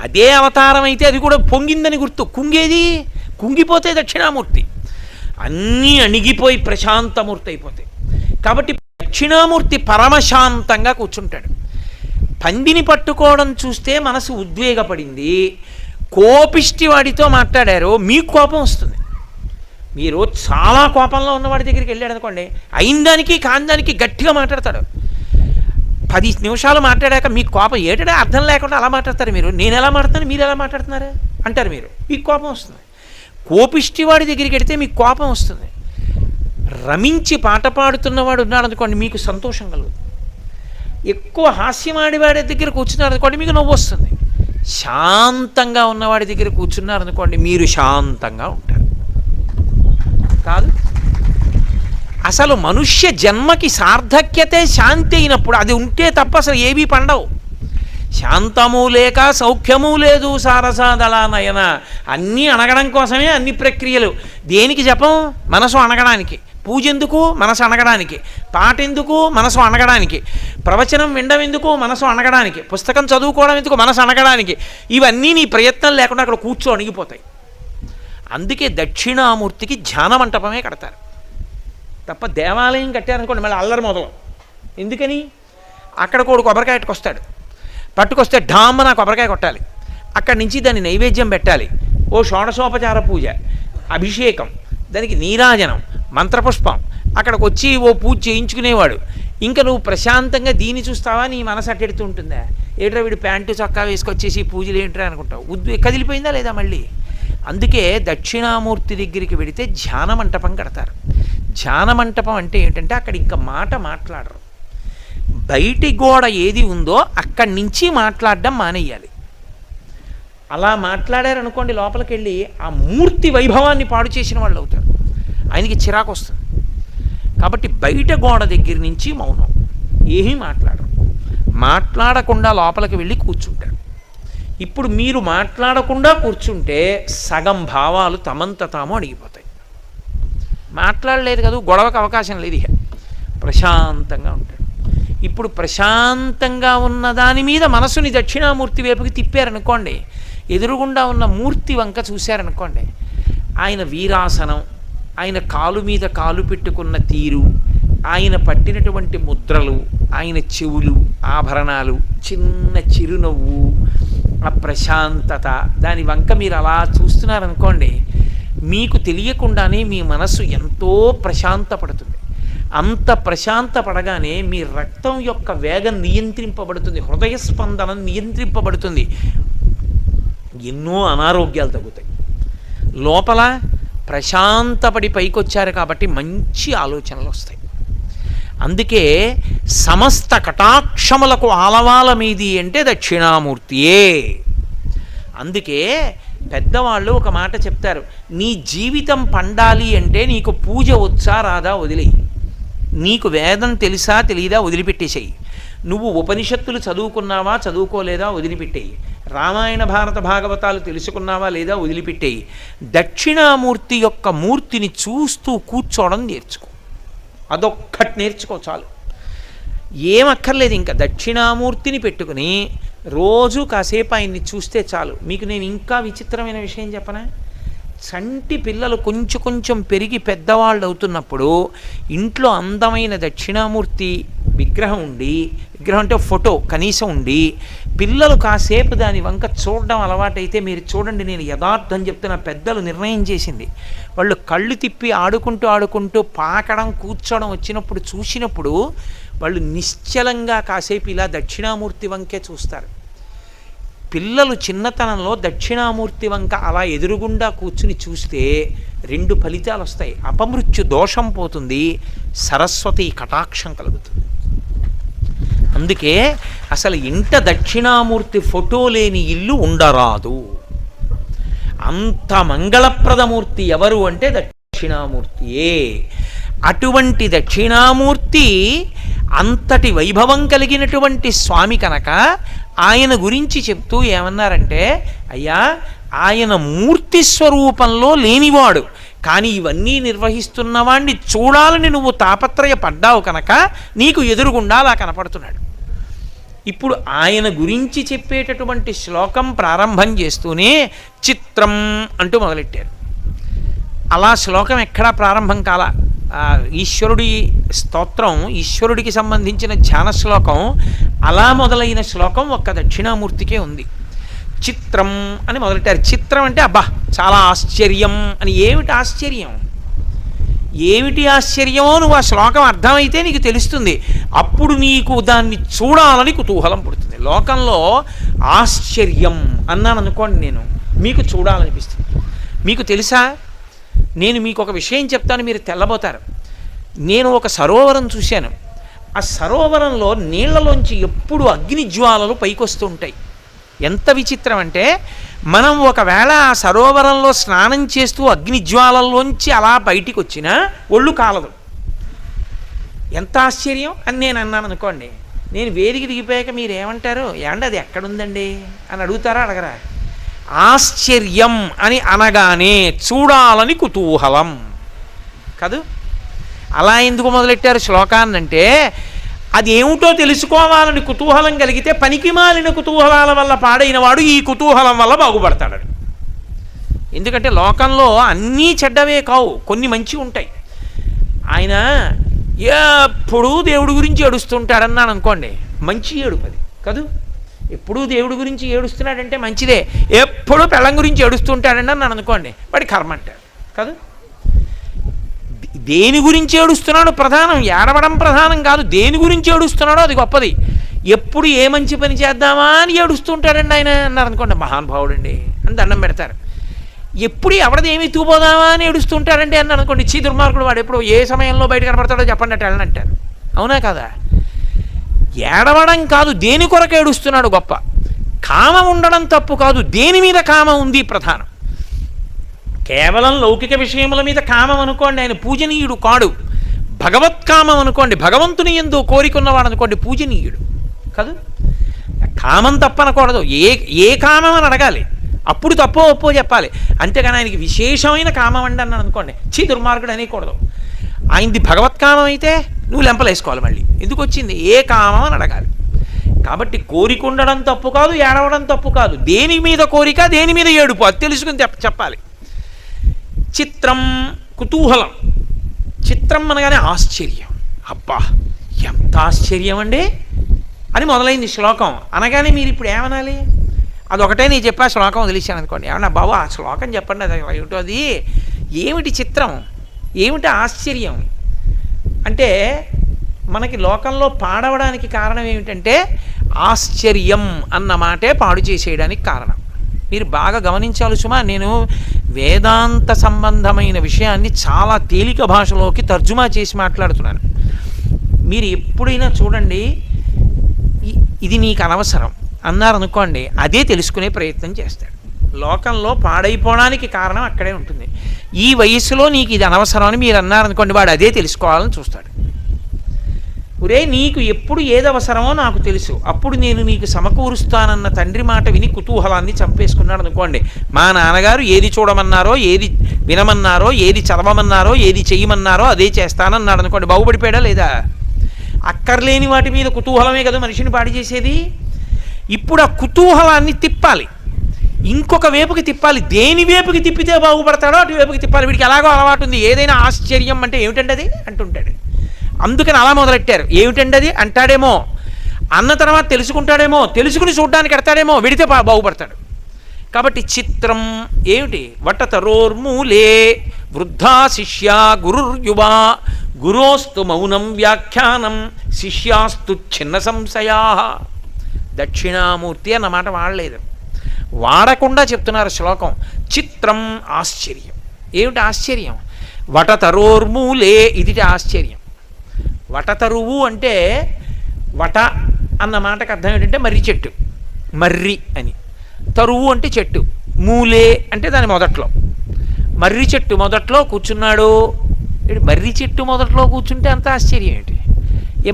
అదే అవతారం అయితే అది కూడా పొంగిందని గుర్తు. కుంగేది, కుంగిపోతే దక్షిణామూర్తి. అన్నీ అణిగిపోయి ప్రశాంతమూర్తి అయిపోతాయి. కాబట్టి దక్షిణామూర్తి పరమశాంతంగా కూర్చుంటాడు. పందిని పట్టుకోవడం చూస్తే మనసు ఉద్వేగపడింది, కోపిష్టి వాడితో మాట్లాడారు, మీకు కోపం వస్తుంది. మీరు చాలా కోపంలో ఉన్నవాడి దగ్గరికి వెళ్ళాడు అనుకోండి, అయిన దానికి కాని దానికి గట్టిగా మాట్లాడతాడు. 10 నిమిషాలు మాట్లాడాక మీకు కోపం ఏటడే అర్థం లేకుండా అలా మాట్లాడతారు. మీరు నేను ఎలా మాట్లాడుతాను, మీరు ఎలా మాట్లాడుతున్నారు అంటారు. మీకు కోపం వస్తుంది. కోపిష్టి వాడి దగ్గరికి వెడితే మీకు కోపం వస్తుంది. రమించి పాట పాడుతున్నవాడు ఉన్నాడు అనుకోండి, మీకు సంతోషం కలుగుతుంది. ఎక్కువ హాస్యమాడివాడి దగ్గర కూర్చున్నారు అనుకోండి, మీకు నవ్వు వస్తుంది. శాంతంగా ఉన్నవాడి దగ్గర కూర్చున్నారనుకోండి, మీరు శాంతంగా ఉంటారు. కాదు, అసలు మనుష్య జన్మకి సార్థక్యతే శాంతి అయినప్పుడు అది ఉంటే తప్ప అసలు ఏవీ పండవు. శాంతము లేక సౌఖ్యము లేదు సారసాదళ నయన. అన్నీ అణగడం కోసమే అన్ని ప్రక్రియలు. దేనికి జపం? మనసు అణగడానికి. పూజ ఎందుకు? మనసు అణగడానికి. పాట ఎందుకు? మనసు అణగడానికి. ప్రవచనం వినడం ఎందుకు? మనసు అణగడానికి. పుస్తకం చదువుకోవడం ఎందుకు? మనసు అణగడానికి. ఇవన్నీ నీ ప్రయత్నం లేకుండా అక్కడ కూర్చో అణిగిపోతాయి. అందుకే దక్షిణామూర్తికి ధ్యాన మంటపమే కడతారు తప్ప దేవాలయం కట్టారనుకోండి మళ్ళీ అల్లరి మొదలు. ఎందుకని? అక్కడ కోడు కొబ్బరికాయ పట్టుకొస్తే ఢామ్మన కొబ్బరికాయ కొట్టాలి. అక్కడి నుంచి దాన్ని నైవేద్యం పెట్టాలి. ఓ షోడశోపచార పూజ, అభిషేకం, దానికి నీరాజనం, మంత్రపుష్పం. అక్కడికి వచ్చి ఓ పూజ చేయించుకునేవాడు. ఇంకా నువ్వు ప్రశాంతంగా దీన్ని చూస్తావా? నీ మనసు అట్టెడుతూ ఉంటుందా? ఏట్రా వీడు ప్యాంటు చొక్కా వేసుకొచ్చేసి పూజలు ఏంట్రా అనుకుంటావు. కదిలిపోయిందా లేదా మళ్ళీ? అందుకే దక్షిణామూర్తి దగ్గరికి వెడితే ధ్యాన మంటపం కడతారు. ధ్యాన మంటపం అంటే ఏంటంటే అక్కడ ఇంకా మాట మాట్లాడరు. బయటి గోడ ఏది ఉందో అక్కడి నుంచి మాట్లాడడం మానేయాలి. అలా మాట్లాడారనుకోండి, లోపలికి వెళ్ళి ఆ మూర్తి వైభవాన్ని పాడు చేసిన వాళ్ళు అవుతారు. ఆయనకి చిరాకు వస్తుంది. కాబట్టి బయట గోడ దగ్గర నుంచి మౌనం, ఏమీ మాట్లాడరు. మాట్లాడకుండా లోపలికి వెళ్ళి కూర్చుంటారు. ఇప్పుడు మీరు మాట్లాడకుండా కూర్చుంటే సగం భావాలు తమంత తాము అడిగిపోతాయి. మాట్లాడలేదు కదా, గొడవకు అవకాశం లేదు. ఇక ప్రశాంతంగా ఉంటాడు. ఇప్పుడు ప్రశాంతంగా ఉన్న దాని మీద మనసుని దక్షిణామూర్తి వైపుకి తిప్పారనుకోండి, ఎదురుగుండా ఉన్న మూర్తి వంక చూశారనుకోండి, ఆయన వీరాసనం, ఆయన కాలు మీద కాలు పెట్టుకున్న తీరు, ఆయన పట్టినటువంటి ముద్రలు, ఆయన చెవులు, ఆభరణాలు, చిన్న చిరునవ్వు, ఆ ప్రశాంతత, దాని వంక మీరు అలా చూస్తున్నారనుకోండి, మీకు తెలియకుండానే మీ మనస్సు ఎంతో ప్రశాంతపడుతుంది. అంత ప్రశాంతపడగానే మీ రక్తం యొక్క వేగం నియంత్రింపబడుతుంది, హృదయ స్పందనం నియంత్రింపబడుతుంది. ఎన్నో అనారోగ్యాలు తగ్గుతాయి. లోపల ప్రశాంతపడి పైకొచ్చారు కాబట్టి మంచి ఆలోచనలు వస్తాయి. అందుకే సమస్త కటాక్షములకు ఆలవాల మీది అంటే దక్షిణామూర్తియే. అందుకే పెద్దవాళ్ళు ఒక మాట చెప్తారు, నీ జీవితం పండాలి అంటే నీకు పూజ వచ్చా రాదా వదిలేయి. నీకు వేదం తెలుసా తెలియదా వదిలిపెట్టేసేయి. నువ్వు ఉపనిషత్తులు చదువుకున్నావా చదువుకోలేదా వదిలిపెట్టేయి. రామాయణ భారత భాగవతాలు తెలుసుకున్నావా లేదా వదిలిపెట్టేయి. దక్షిణామూర్తి యొక్క మూర్తిని చూస్తూ కూర్చోవడం నేర్చుకో. అదొక్కటి నేర్చుకో చాలు, ఏమక్కర్లేదు. ఇంకా దక్షిణామూర్తిని పెట్టుకుని రోజు కాసేపు ఆయన్ని చూస్తే చాలు. మీకు నేను ఇంకా విచిత్రమైన విషయం చెప్పనా? చంటి పిల్లలు కొంచెం కొంచెం పెరిగి పెద్దవాళ్ళు అవుతున్నప్పుడు ఇంట్లో అందమైన దక్షిణామూర్తి విగ్రహం ఉండి, విగ్రహం అంటే ఫోటో కనీసం ఉండి, పిల్లలు కాసేపు దాని వంక చూడడం అలవాటైతే మీరు చూడండి, నేను యథార్థం చెప్తున్న, పెద్దలు నిర్ణయం చేసింది, వాళ్ళు కళ్ళు తిప్పి ఆడుకుంటూ పాకడం కూర్చోవడం వచ్చినప్పుడు చూసినప్పుడు వాళ్ళు నిశ్చలంగా కాసేపు ఇలా దక్షిణామూర్తి వంకే చూస్తారు. పిల్లలు చిన్నతనంలో దక్షిణామూర్తి వంక అలా ఎదురుగుండా కూర్చుని చూస్తే 2 ఫలితాలు వస్తాయి. అపమృత్యు దోషం పోతుంది, సరస్వతి కటాక్షం కలుగుతుంది. అందుకే అసలు ఇంట దక్షిణామూర్తి ఫోటో లేని ఇల్లు ఉండరాదు. అంత మంగళప్రదమూర్తి ఎవరు అంటే దక్షిణామూర్తియే. అటువంటి దక్షిణామూర్తి అంతటి వైభవం కలిగినటువంటి స్వామి కనుక ఆయన గురించి చెప్తూ ఏమన్నారంటే, అయ్యా ఆయన మూర్తి స్వరూపంలో లేనివాడు, కానీ ఇవన్నీ నిర్వహిస్తున్నవాణ్ణి చూడాలని నువ్వు తాపత్రయపడ్డావు కనుక నీకు ఎదురుగుండా అలా కనపడుతున్నాడు. ఇప్పుడు ఆయన గురించి చెప్పేటటువంటి శ్లోకం ప్రారంభం చేస్తూనే చిత్రం అంటూ మొదలెట్టారు. అలా శ్లోకం ఎక్కడా ప్రారంభం కాల. ఈశ్వరుడి స్తోత్రం, ఈశ్వరుడికి సంబంధించిన ధ్యాన శ్లోకం, అలా మొదలైన శ్లోకం ఒక్క దక్షిణామూర్తికే ఉంది. చిత్రం అని మొదలెట్టారు. చిత్రం అంటే అబ్బా చాలా ఆశ్చర్యం అని. ఏమిటి ఆశ్చర్యం? ఏమిటి ఆశ్చర్యమో నువ్వు ఆ శ్లోకం అర్థమైతే నీకు తెలుస్తుంది. అప్పుడు నీకు దాన్ని చూడాలని కుతూహలం పుడుతుంది. లోకంలో ఆశ్చర్యం అన్నాను అనుకోండి, నేను మీకు చూడాలనిపిస్తుంది. మీకు తెలుసా, నేను మీకు ఒక విషయం చెప్తాను, మీరు తెల్లబోతారు. నేను ఒక సరోవరం చూశాను. ఆ సరోవరంలో నీళ్లలోంచి ఎప్పుడు అగ్నిజ్వాలలు పైకొస్తూ ఉంటాయి. ఎంత విచిత్రం అంటే, మనం ఒకవేళ ఆ సరోవరంలో స్నానం చేస్తూ అగ్నిజ్వాలల్లోంచి అలా బయటికి వచ్చినా ఒళ్ళు కాలదు. ఎంత ఆశ్చర్యం అని నేను అన్నాను అనుకోండి. నేను వేదిక దిగిపోయాక మీరు ఏమంటారు? ఏమంటే అది ఎక్కడుందండి అని అడుగుతారా అడగరా? ఆశ్చర్యం అని అనగానే చూడాలని కుతూహలం కాదు. అలా ఎందుకు మొదలెట్టారు శ్లోకాన్నంటే, అది ఏమిటో తెలుసుకోవాలని కుతూహలం కలిగితే పనికి మాలిన కుతూహలాల వల్ల పాడైన వాడు ఈ కుతూహలం వల్ల బాగుపడతాడని. ఎందుకంటే లోకంలో అన్నీ చెడ్డవే కావు, కొన్ని మంచి ఉంటాయి. ఆయన ఎప్పుడూ దేవుడి గురించి ఏడుస్తుంటాడన్నాను అనుకోండి, మంచి ఏడుపది కాదు. ఎప్పుడూ దేవుడి గురించి ఏడుస్తున్నాడంటే మంచిదే. ఎప్పుడూ పెళ్ళం గురించి ఏడుస్తుంటాడని నన్ను అనుకోండి, వాడి కర్మ అంటాడు కాదు. దేని గురించి ఏడుస్తున్నాడో ప్రధానం, ఏడవడం ప్రధానం కాదు. దేని గురించి ఏడుస్తున్నాడో అది గొప్పది. ఎప్పుడు ఏ మంచి పని చేద్దామా అని ఏడుస్తుంటాడండి ఆయన అన్నారు అనుకోండి, మహానుభావుడండి అని దండం పెడతారు. ఎప్పుడు ఎవరిది ఏమి తూపోదామా అని ఏడుస్తుంటాడండి అన్నారు అనుకోండి, చీ దుర్మార్గుడు వాడు, ఎప్పుడు ఏ సమయంలో బయట కనపడతాడో చెప్పండి అట్టు వెళ్ళనంటారు. అవునా కదా? ఏడవడం కాదు, దేని కొరకు ఏడుస్తున్నాడు గొప్ప. కామం ఉండడం తప్పు కాదు, దేని మీద కామం ఉంది ప్రధానం. కేవలం లౌకిక విషయముల మీద కామం అనుకోండి, ఆయన పూజనీయుడు కాడు. భగవత్కామం అనుకోండి, భగవంతుని యందు కోరికున్నవాడు అనుకోండి, పూజనీయుడు కాదు. కామం తప్పనకూడదు. ఏ కామం అని అడగాలి, అప్పుడు తప్పో ఒప్పో చెప్పాలి. అంతేగాని ఆయనకి విశేషమైన కామం అండి అన్నాను అనుకోండి, చీ దుర్మార్గుడు అనేకూడదు. ఆయనది భగవత్కామం అయితే నువ్వు లెంపలేసుకోవాలి. మళ్ళీ ఎందుకు వచ్చింది? ఏ కామం అని అడగాలి. కాబట్టి కోరిక ఉండడం తప్పు కాదు, ఏడవడం తప్పు కాదు. దేని మీద కోరిక, దేని మీద ఏడుపు, అది తెలుసుకుని చెప్పాలి. చిత్రం కుతూహలం. చిత్రం అనగానే ఆశ్చర్యం. అబ్బా ఎంత ఆశ్చర్యం అండి అని మొదలైంది శ్లోకం. అనగానే మీరు ఇప్పుడు ఏమనాలి? అదొకటే నేను చెప్పా శ్లోకం వదిలేశాను అనుకోండి. ఏమన్నా బాబు ఆ శ్లోకం చెప్పండి, అది ఏమిటో, అది ఏమిటి చిత్రం, ఏమిటి ఆశ్చర్యం అంటే, మనకి లోకంలో పాడవడానికి కారణం ఏమిటంటే ఆశ్చర్యం అన్న మాటే పాడు చేసేయడానికి కారణం. మీరు బాగా గమనించాలి సుమా, నేను వేదాంత సంబంధమైన విషయాన్ని చాలా తేలిక భాషలోకి తర్జుమా చేసి మాట్లాడుతున్నాను. మీరు ఎప్పుడైనా చూడండి, ఇది నీకు అనవసరం అన్నారనుకోండి, అదే తెలుసుకునే ప్రయత్నం చేస్తాడు. లోకంలో పాడైపోవడానికి కారణం అక్కడే ఉంటుంది. ఈ వయసులో నీకు ఇది అనవసరం అని మీరు అన్నారనుకోండి, వాడు అదే తెలుసుకోవాలని చూస్తాడు. ఒరే నీకు ఎప్పుడు ఏది అవసరమో నాకు తెలుసు, అప్పుడు నేను నీకు సమకూరుస్తానన్న తండ్రి మాట విని కుతూహలాన్ని చంపేసుకున్నాడు అనుకోండి. మా నాన్నగారు ఏది చూడమన్నారో, ఏది వినమన్నారో, ఏది చదవమన్నారో, ఏది చెయ్యమన్నారో అదే చేస్తానన్నాడు అనుకోండి, బాగుపడిపోయాడా లేదా? అక్కర్లేని వాటి మీద కుతూహలమే కదా మనిషిని పాడి చేసేది. ఇప్పుడు ఆ కుతూహలాన్ని తిప్పాలి, ఇంకొక వైపుకి తిప్పాలి. దేని వైపుకి తిప్పితే బాగుపడతాడో అటు వైపుకి తిప్పాలి. వీడికి ఎలాగో అలవాటు ఉంది, ఏదైనా ఆశ్చర్యం అంటే ఏమిటండి అది అంటుంటాడు. అందుకని అలా మొదలెట్టారు. ఏమిటండి అది అంటాడేమో, అన్న తర్వాత తెలుసుకుంటాడేమో, తెలుసుకుని చూడ్డానికి ఎడతాడేమో, విడితే బాగుపడతాడు. కాబట్టి చిత్రం ఏమిటి? వటతరోర్మూలే వృద్ధా శిష్యా గురుర్యువా గురోస్తు మౌనం వ్యాఖ్యానం శిష్యాస్తు చిన్న సంశయా. దక్షిణామూర్తి అన్నమాట వాడలేదు, వాడకుండా చెప్తున్నారు శ్లోకం. చిత్రం ఆశ్చర్యం. ఏమిటి ఆశ్చర్యం? వటతరోర్మూలే, ఇది ఆశ్చర్యం. వటతరువు అంటే, వట అన్న మాటకు అర్థం ఏంటంటే మర్రి చెట్టు, మర్రి అని. తరువు అంటే చెట్టు, మూలే అంటే దాని మొదట్లో, మర్రి చెట్టు మొదట్లో కూర్చున్నాడు. మర్రి చెట్టు మొదట్లో కూర్చుంటే అంత ఆశ్చర్యం ఏంటి?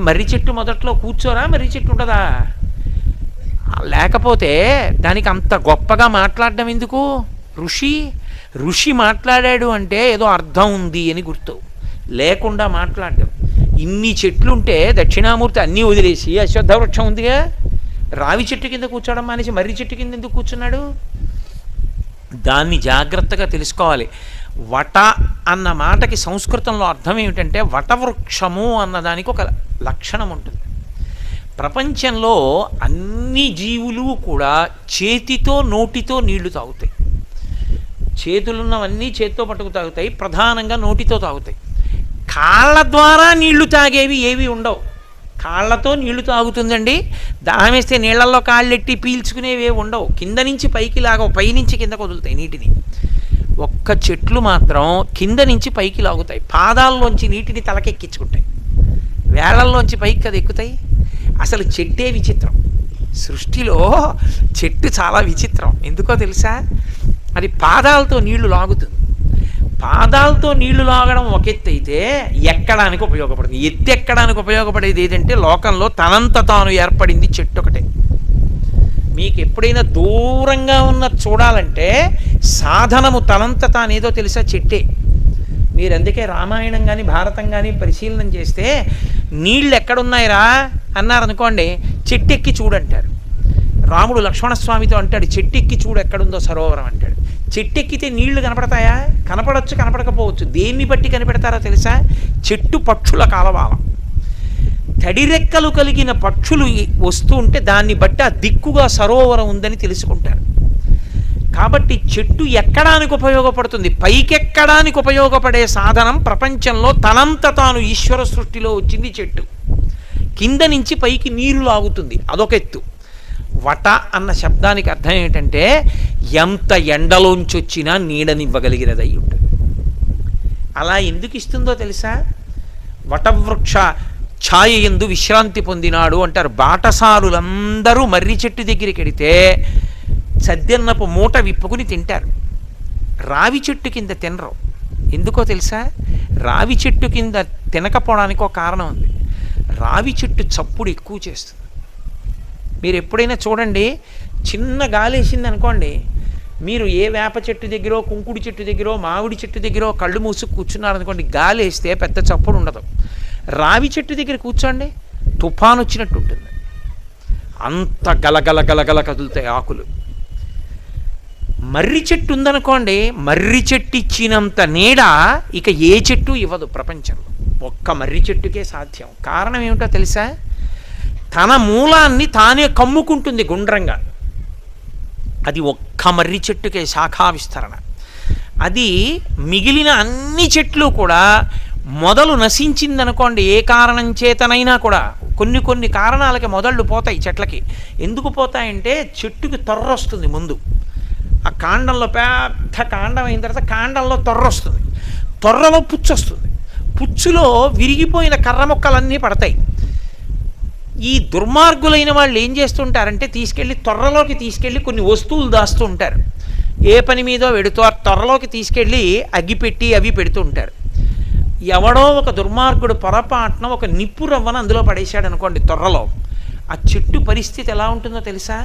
మర్రి చెట్టు మొదట్లో కూర్చోరా? మర్రి చెట్టు ఉంటుందా? లేకపోతే దానికి అంత గొప్పగా మాట్లాడడం ఎందుకు? ఋషి మాట్లాడాడు అంటే ఏదో అర్థం ఉంది అని గుర్తు, లేకుండా మాట్లాడడం. ఇన్ని చెట్లుంటే దక్షిణామూర్తి అన్నీ వదిలేసి అశ్వత్థ వృక్షం ఉందిగా, రావి చెట్టు కింద కూర్చోవడం మానేసి మర్రి చెట్టు కింద ఎందుకు కూర్చున్నాడు? దాన్ని జాగ్రత్తగా తెలుసుకోవాలి. వట అన్న మాటకి సంస్కృతంలో అర్థం ఏమిటంటే వటవృక్షము అన్నదానికి ఒక లక్షణం ఉంటుంది. ప్రపంచంలో అన్ని జీవులు కూడా చేతితో నోటితో నీళ్లు తాగుతాయి. చేతులున్నవన్నీ చేతితో పట్టుకు తాగుతాయి, ప్రధానంగా నోటితో తాగుతాయి. కాళ్ళ ద్వారా నీళ్లు తాగేవి ఏవి ఉండవు. కాళ్ళతో నీళ్లు తాగుతుందండి, దాహం వేస్తే నీళ్లలో కాళ్ళెట్టి పీల్చుకునేవి ఉండవు. కింద నుంచి పైకి లాగవు, పైనుంచి కిందకు వదులుతాయి నీటిని. ఒక్క చెట్లు మాత్రం కింద నుంచి పైకి లాగుతాయి, పాదాల్లోంచి నీటిని తలకెక్కించుకుంటాయి. వేళ్లల్లోంచి పైకి కదా ఎక్కుతాయి. అసలు చెట్టే విచిత్రం. సృష్టిలో చెట్టు చాలా విచిత్రం. ఎందుకో తెలుసా? అది పాదాలతో నీళ్లు లాగుతుంది. పాదాలతో నీళ్లు లాగడం ఒక ఎత్తు అయితే ఎక్కడానికి ఉపయోగపడుతుంది. ఎత్తు ఎక్కడానికి ఉపయోగపడేది ఏదంటే లోకంలో తనంత తాను ఏర్పడింది చెట్టు ఒకటే. మీకు ఎప్పుడైనా దూరంగా ఉన్న చూడాలంటే సాధనము తనంత తానేదో తెలుసా? చెట్టే. మీరు అందుకే రామాయణం కానీ భారతం కానీ పరిశీలనం చేస్తే నీళ్ళు ఎక్కడున్నాయిరా అన్నారనుకోండి, చెట్టెక్కి చూడంటారు. రాముడు లక్ష్మణస్వామితో అంటాడు, చెట్టెక్కి చూడు ఎక్కడుందో సరోవరం అంటాడు. చెట్టెక్కితే నీళ్లు కనపడతాయా? కనపడవచ్చు, కనపడకపోవచ్చు. దేన్ని బట్టి కనిపెడతారో తెలుసా? చెట్టు పక్షుల కాలవాలం. తడిరెక్కలు కలిగిన పక్షులు వస్తూ ఉంటే దాన్ని బట్టి ఆ దిక్కుగా సరోవరం ఉందని తెలుసుకుంటారు. కాబట్టి చెట్టు ఎక్కడానికి ఉపయోగపడుతుంది, పైకెక్కడానికి ఉపయోగపడే సాధనం ప్రపంచంలో తనంత తాను ఈశ్వర సృష్టిలో వచ్చింది చెట్టు. కింద నుంచి పైకి నీరు లాగుతుంది, అదొక ఎత్తు. వట అన్న శబ్దానికి అర్థం ఏంటంటే ఎంత ఎండలోంచి వచ్చినా నీడనివ్వగలిగినదై ఉంటుంది. అలా ఎందుకు ఇస్తుందో తెలుసా? వటవృక్ష ఛాయ యందు విశ్రాంతి పొందినాడు అంటారు. బాటసారులందరూ మర్రి చెట్టు దగ్గరికి వెడితే సద్దెన్నపు మూట విప్పుకుని తింటారు. రావి చెట్టు కింద తినరు. ఎందుకో తెలుసా? రావి చెట్టు కింద తినకపోవడానికి ఒక కారణం ఉంది. రావి చెట్టు చప్పుడు ఎక్కువ చేస్తుంది. మీరు ఎప్పుడైనా చూడండి, చిన్న గాలి వేసింది అనుకోండి, మీరు ఏ వేప చెట్టు దగ్గర, కుంకుడి చెట్టు దగ్గర, మామిడి చెట్టు దగ్గర కళ్ళు మూసుకు కూర్చున్నారనుకోండి, గాలి వేస్తే పెద్ద చప్పుడు ఉండదు. రావి చెట్టు దగ్గర కూర్చోండి, తుఫాను వచ్చినట్టు ఉంటుంది. అంత గలగల గలగల కదులుతాయి ఆకులు. మర్రి చెట్టు ఉందనుకోండి, మర్రి చెట్టు ఇచ్చినంత నీడ ఇక ఏ చెట్టు ఇవ్వదు ప్రపంచంలో. ఒక్క మర్రి చెట్టుకే సాధ్యం. కారణం ఏమిటో తెలుసా? తన మూలాన్ని తానే కమ్ముకుంటుంది గుండ్రంగా. అది ఒక్క మర్రి చెట్టుకే శాఖా విస్తరణ. అది మిగిలిన అన్ని చెట్లు కూడా మొదలు నశించిందనుకోండి, ఏ కారణం చేతనైనా కూడా కొన్ని కొన్ని కారణాలకి మొదళ్ళు పోతాయి చెట్లకి. ఎందుకు పోతాయంటే చెట్టుకి తొర్ర వస్తుంది ముందు. ఆ కాండంలో పెద్ద కాండం అయిన తర్వాత కాండంలో తొర్ర వస్తుంది, తొర్రలో పుచ్చు వస్తుంది. పుచ్చులో విరిగిపోయిన కర్ర మొక్కలన్నీ పడతాయి. ఈ దుర్మార్గులైన వాళ్ళు ఏం చేస్తుంటారంటే తొర్రలోకి తీసుకెళ్ళి కొన్ని వస్తువులు దాస్తూ ఉంటారు. ఏ పని మీదో వెడుతూ ఆ తొర్రలోకి తీసుకెళ్ళి అగ్గిపెట్టి అవి పెడుతూ ఉంటారు. ఎవడో ఒక దుర్మార్గుడు పొరపాటున ఒక నిప్పు రవ్వను అందులో పడేశాడు అనుకోండి తొర్రలో, ఆ చెట్టు పరిస్థితి ఎలా ఉంటుందో తెలుసా?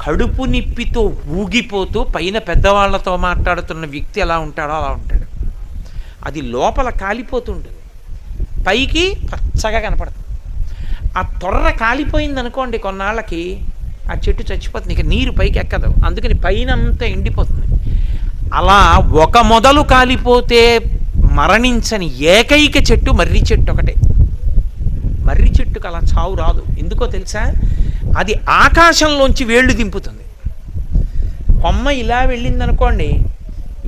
కడుపు నిప్పితో ఊగిపోతూ పైన పెద్దవాళ్లతో మాట్లాడుతున్న వ్యక్తి ఎలా ఉంటాడో అలా ఉంటాడు. అది లోపల కాలిపోతుంటుంది, పైకి పచ్చగా కనపడుతుంది. ఆ తొర్ర కాలిపోయింది అనుకోండి కొన్నాళ్ళకి, ఆ చెట్టు చచ్చిపోతుంది, ఇక నీరు పైకి ఎక్కదు, అందుకని పైన అంతా ఎండిపోతుంది. అలా ఒక మొదలు కాలిపోతే మరణించని ఏకైక చెట్టు మర్రి చెట్టు ఒకటే. మర్రి చెట్టుకు అలా చావు రాదు. ఎందుకో తెలుసా? అది ఆకాశంలోంచి వేళ్ళు దింపుతుంది. కొమ్మ ఇలా వెళ్ళిందనుకోండి,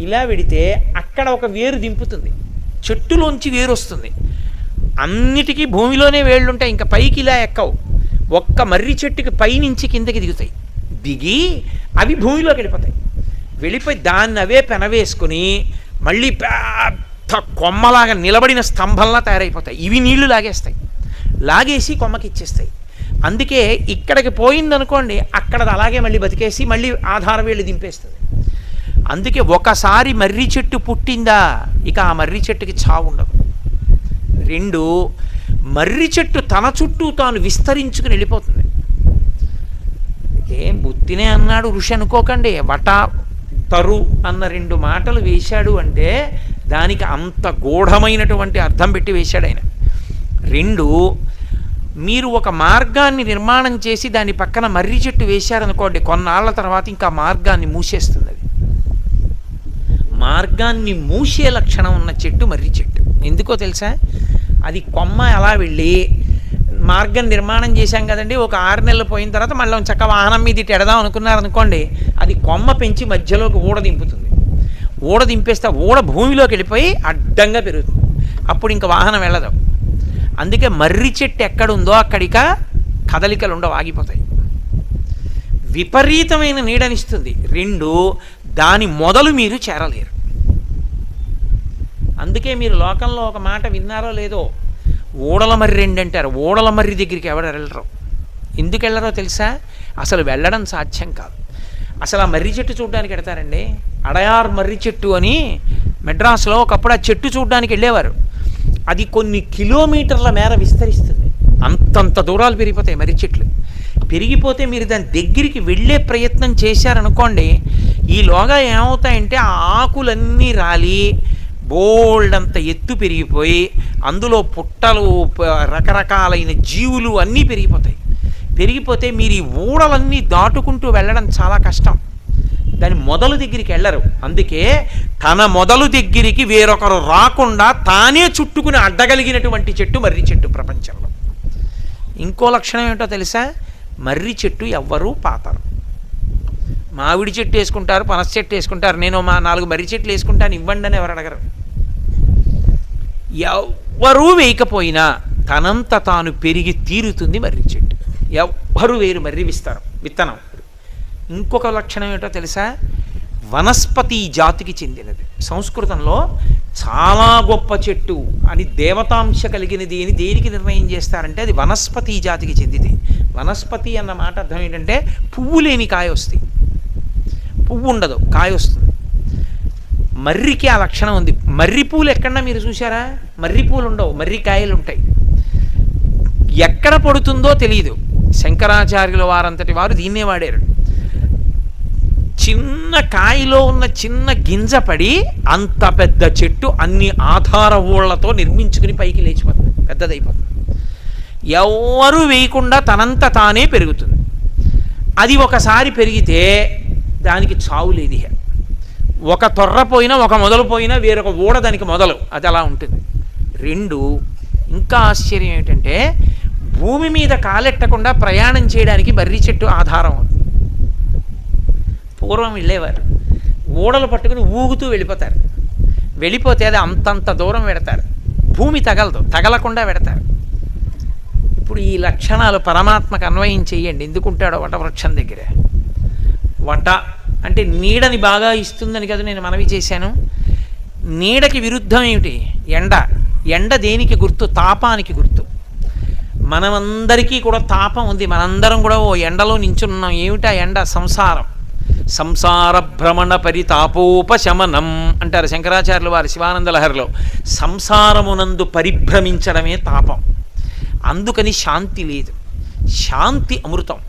ఇలా వెడితే అక్కడ ఒక వేరు దింపుతుంది, చెట్టులోంచి వేరు వస్తుంది. అన్నిటికీ భూమిలోనే వేళ్ళుంటాయి, ఇంకా పైకి ఇలా ఎక్కవు. ఒక్క మర్రి చెట్టుకి పైనుంచి కిందకి దిగుతాయి, దిగి అవి భూమిలోకి వెళ్ళిపోతాయి. వెళ్ళిపోయి దాన్ని అవే పెనవేసుకుని మళ్ళీ పెద్ద కొమ్మలాగా నిలబడిన స్తంభంలా తయారైపోతాయి. ఇవి నీళ్లు లాగేస్తాయి, లాగేసి కొమ్మకి ఇచ్చేస్తాయి. అందుకే ఇక్కడికి పోయిందనుకోండి, అక్కడ అలాగే మళ్ళీ బతికేసి మళ్ళీ ఆధార వేళ్ళు దింపేస్తుంది. అందుకే ఒకసారి మర్రి చెట్టు పుట్టిందా ఇక ఆ మర్రి చెట్టుకి చావు ఉండదు. రెండు, మర్రి చెట్టు తన చుట్టూ తాను విస్తరించుకుని వెళ్ళిపోతుంది. ఏం బుత్తినే అన్నాడు ఋషి అనుకోకండి. వట తరు అన్న రెండు మాటలు వేశాడు అంటే దానికి అంత గూఢమైనటువంటి అర్థం పెట్టి వేశాడు ఆయన. రెండు, మీరు ఒక మార్గాన్ని నిర్మాణం చేసి దాని పక్కన మర్రి చెట్టు వేశారనుకోండి, కొన్నాళ్ల తర్వాత ఇంకా మార్గాన్ని మూసేస్తుంది. అది మార్గాన్ని మూసే లక్షణం ఉన్న చెట్టు మర్రి చెట్టు. ఎందుకో తెలుసా? అది కొమ్మ అలా వెళ్ళి మార్గం నిర్మాణం చేశాం కదండి, ఒక 6 నెలలు పోయిన తర్వాత మళ్ళీ చక్క వాహనం మీద ఇటు ఎడదాం అనుకున్నారనుకోండి, అది కొమ్మ పెంచి మధ్యలోకి ఊడ దింపుతుంది. ఊడ దింపేస్తే ఊడ భూమిలోకి వెళ్ళిపోయి అడ్డంగా పెరుగుతుంది. అప్పుడు ఇంకా వాహనం వెళ్ళదు. అందుకే మర్రి చెట్టు ఎక్కడుందో అక్కడిక కదలికలు ఉండవు, ఆగిపోతాయి. విపరీతమైన నీడనిస్తుంది. రెండు, దాని మొదలు మీరు చేరలేరు. అందుకే మీరు లోకంలో ఒక మాట విన్నారో లేదో, ఊడల మర్రి రెండు అంటారు. ఊడల మర్రి దగ్గరికి ఎవరు వెళ్ళరు. ఎందుకు వెళ్ళరో తెలుసా? అసలు వెళ్ళడం సాధ్యం కాదు. అసలు ఆ మర్రి చెట్టు చూడడానికి వెడతారండి. అడయార్ మర్రి చెట్టు అని మెడ్రాస్లో ఒకప్పుడు ఆ చెట్టు చూడడానికి వెళ్ళేవారు. అది కొన్ని కిలోమీటర్ల మేర విస్తరిస్తుంది. అంతంత దూరాలు పెరిగిపోతాయి మర్రి చెట్లు. పెరిగిపోతే మీరు దాని దగ్గరికి వెళ్ళే ప్రయత్నం చేశారనుకోండి, ఈలోగా ఏమవుతాయంటే ఆ ఆకులన్నీ రాలి బోల్డ్ అంత ఎత్తు పెరిగిపోయి అందులో పుట్టలు, రకరకాలైన జీవులు అన్నీ పెరిగిపోతాయి. పెరిగిపోతే మీరు ఈ ఊడలన్నీ దాటుకుంటూ వెళ్ళడం చాలా కష్టం. దాని మొదలు దగ్గరికి వెళ్ళరు. అందుకే తన మొదలు దగ్గరికి వేరొకరు రాకుండా తానే చుట్టుకుని అడ్డగలిగినటువంటి చెట్టు మర్రి చెట్టు ప్రపంచంలో. ఇంకో లక్షణం ఏంటో తెలుసా? మర్రి చెట్టు ఎవ్వరూ పాతరు. మామిడి చెట్టు వేసుకుంటారు, పనస చెట్టు వేసుకుంటారు, నేను మా 4 మర్రి చెట్లు వేసుకుంటాను ఇవ్వండి అని ఎవరు అడగరు. ఎవ్వరూ వేయకపోయినా తనంత తాను పెరిగి తీరుతుంది మర్రి చెట్టు. ఎవ్వరూ వేరు మర్రి విత్తనం. ఇంకొక లక్షణం ఏంటో తెలుసా? వనస్పతి జాతికి చెందినది. సంస్కృతంలో చాలా గొప్ప చెట్టు అని దేవతాంశ కలిగినది అని దేనికి నిర్ణయం చేస్తారంటే అది వనస్పతి జాతికి చెందింది. వనస్పతి అన్న మాట అర్థం ఏంటంటే పువ్వు లేని కాయ వస్తుంది. పువ్వు ఉండదు, కాయ వస్తుంది. మర్రికి ఆ లక్షణం ఉంది. మర్రి పూలు ఎక్కడన్నా మీరు చూసారా? మర్రి పూలు ఉండవు, మర్రి కాయలు ఉంటాయి. ఎక్కడ పడుతుందో తెలియదు. శంకరాచార్యుల వారంతటి వారు దీన్నే వాడారు. చిన్న కాయలో ఉన్న చిన్న గింజ పడి అంత పెద్ద చెట్టు అన్ని ఆధార ఊళ్లతో నిర్మించుకుని పైకి లేచిపోతుంది, పెద్దదైపోతుంది. ఎవరు వేయకుండా తనంత తానే పెరుగుతుంది. అది ఒకసారి పెరిగితే దానికి చావు లేదు. ఒక తొర్ర పోయినా, ఒక మొదలు పోయినా వేరొక ఊడ దానికి మొదలు, అది అలా ఉంటుంది. రెండు, ఇంకా ఆశ్చర్యం ఏంటంటే భూమి మీద కాలెట్టకుండా ప్రయాణం చేయడానికి మర్రి చెట్టు ఆధారం అవుతుంది. పూర్వం వెళ్ళేవారు, ఊడలు పట్టుకుని ఊగుతూ వెళ్ళిపోతారు. వెళ్ళిపోతే అది అంతంత దూరం పెడతారు, భూమి తగలకుండా పెడతారు. ఇప్పుడు ఈ లక్షణాలు పరమాత్మకు అన్వయం చేయండి. ఎందుకుంటాడో వటవృక్షం దగ్గర. వట అంటే నీడని బాగా ఇస్తుందని కదా నేను మనవి చేశాను. నీడకి విరుద్ధం ఏమిటి? ఎండ. ఎండ దేనికి గుర్తు? తాపానికి గుర్తు. మనమందరికీ కూడా తాపం ఉంది. మనందరం కూడా ఓ ఎండలో నించున్నాం. ఏమిటా ఎండ? సంసారం. సంసార భ్రమణ పరితాపోపశమనం అంటారు శంకరాచార్యులు వారి శివానంద లహరిలో. సంసారమునందు పరిభ్రమించడమే తాపం. అందుకని శాంతి లేదు. శాంతి అమృతం,